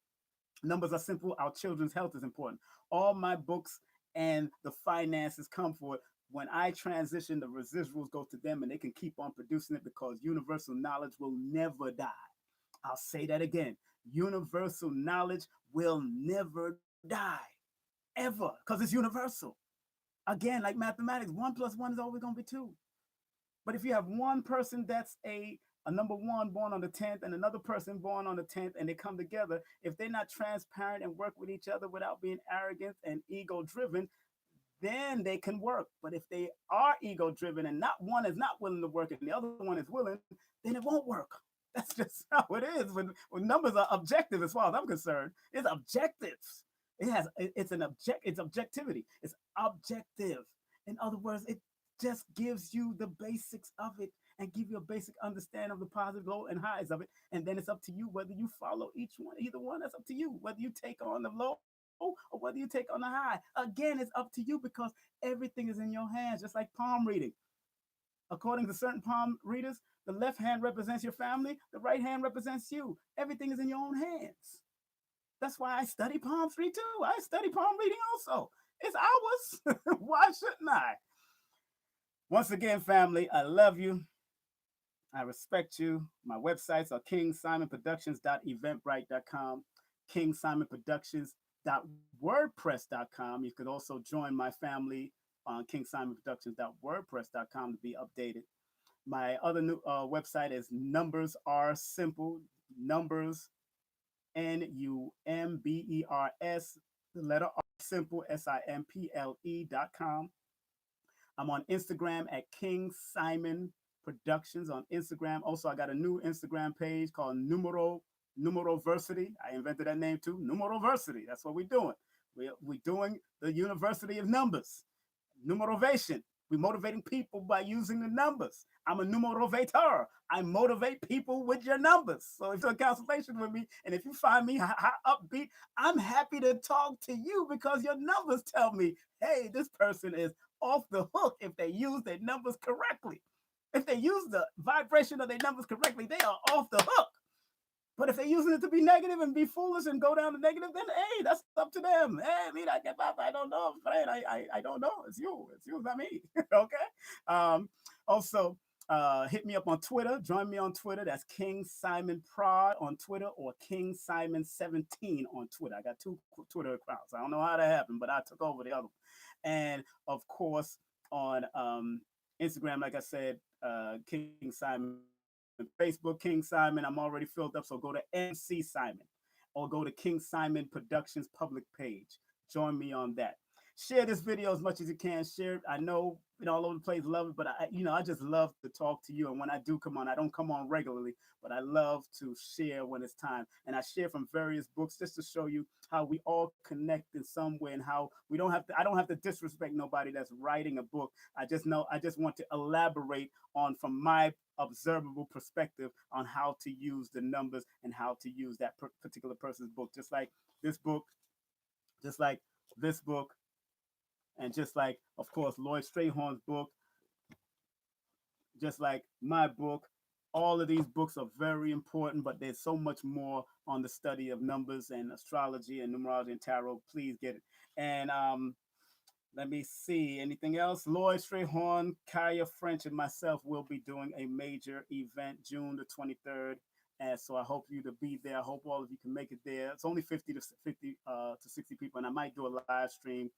Numbers are simple. Our children's health is important. All my books and the finances come for it. When I transition, the residuals go to them and they can keep on producing it because universal knowledge will never die. I'll say that again. Universal knowledge will never die, ever, because it's universal. Again, like mathematics, 1 plus 1 is always going to be 2. But if you have one person that's a number 1 born on the 10th and another person born on the 10th and they come together, if they're not transparent and work with each other without being arrogant and ego driven, then they can work. But if they are ego driven and not one is not willing to work and the other one is willing, then it won't work. That's just how it is. When numbers are objective, as far as I'm concerned, it's objectives. It's objectivity. It's objective. In other words, it just gives you the basics of it and give you a basic understanding of the positive, low, and highs of it. And then it's up to you whether you follow each one, either one. That's up to you. Whether you take on the low or whether you take on the high. Again, it's up to you because everything is in your hands, just like palm reading. According to certain palm readers, the left hand represents your family, the right hand represents you. Everything is in your own hands. That's why I study palmistry too. I study palm reading also. It's ours. Why shouldn't I? Once again, family, I love you. I respect you. My websites are kingsimonproductions.eventbrite.com, kingsimonproductions.wordpress.com. You could also join my family on kingsimonproductions.wordpress.com to be updated. My other new website is Numbers Are Simple. Numbers, NUMBERS, the letter R, simple, SIMPLE.com. I'm on Instagram at King Simon Productions on Instagram. Also, I got a new Instagram page called Numeroversity. I invented that name too. Numeroversity. That's what we're doing. We're doing the University of Numbers. Numerovation. We're motivating people by using the numbers. I'm a numerovator. I motivate people with your numbers. So if you're a consultation with me, and if you find me upbeat, I'm happy to talk to you because your numbers tell me, hey, this person is off the hook if they use their numbers correctly. If they use the vibration of their numbers correctly, they are off the hook. But if they're using it to be negative and be foolish and go down to negative, then hey, that's up to them. Hey, mira, que papa, I don't know, friend. I don't know. It's you. It's you, not me. Okay. Also, hit me up on Twitter. Join me on Twitter. That's King Simon Prod on Twitter or King Simon 17 on Twitter. I got 2 Twitter accounts. I don't know how that happened, but I took over the other one. And of course, on Instagram, like I said, King Simon. Facebook, King Simon. I'm already filled up, so go to MC Simon or go to King Simon Productions public page. Join me on that. Share this video as much as you can. Share it. I know all over the place love it, but I just love to talk to you. And when I do come on, I don't come on regularly, but I love to share when it's time. And I share from various books just to show you how we all connect in some way and how we don't have to. I don't have to disrespect nobody that's writing a book. I just want to elaborate on from my observable perspective on how to use the numbers and how to use that particular person's book, just like this book, just like this book, And just like, of course, Lloyd Strayhorn's book, just like my book, all of these books are very important, but there's so much more on the study of numbers and astrology and numerology and tarot. Please get it. And let me see. Anything else? Lloyd Strayhorn, Kaya French, and myself will be doing a major event June the 23rd. And so I hope you to be there. I hope all of you can make it there. It's only 50 to 60 people, and I might do a live stream,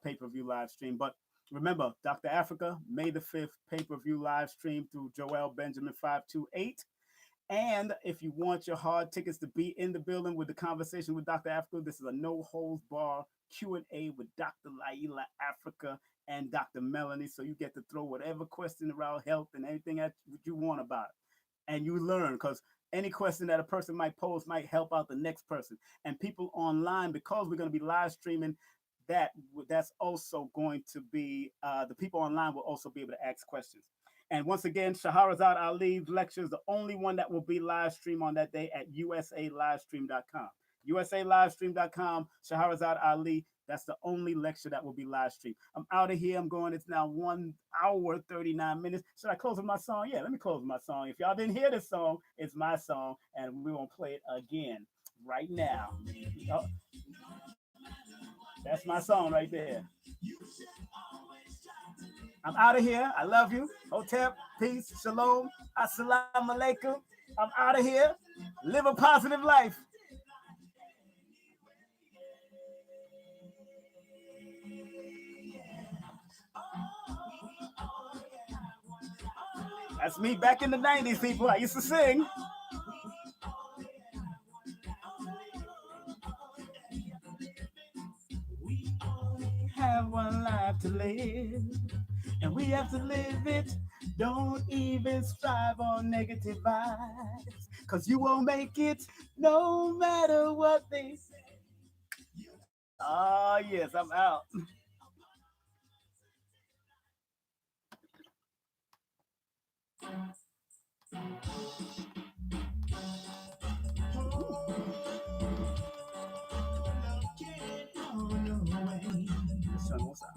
pay-per-view live stream. But remember, Dr. Africa, May the 5th, pay-per-view live stream through Joel Benjamin 528. And if you want your hard tickets to be in the building with the conversation with Dr. Africa, this is a no holds bar Q&A with Dr. Laila Africa and Dr. Melanie. So you get to throw whatever question around health and anything that you want about it. And you learn, because any question that a person might pose might help out the next person. And people online, because we're going to be live streaming, that that's also going to be the people online will also be able to ask questions. And once again, Shahrazad Ali's lecture is the only one that will be live stream on that day at usalivestream.com. usalivestream.com, Shahrazad Ali. That's the only lecture that will be live stream. I'm out of here. I'm going. It's now 1 hour, 39 minutes. Should I close with my song? Yeah, let me close with my song. If y'all didn't hear this song, it's my song, and we're going to play it again right now. Oh, that's my song right there. I'm out of here. I love you. Hotep, peace, shalom, assalamu alaikum. I'm out of here. Live a positive life. That's me back in the 90s, people. I used to sing. Have one life to live, and we have to live it. Don't even strive on negative vibes, cause you won't make it no matter what they say. Oh, yes, I'm out. Son, what's up?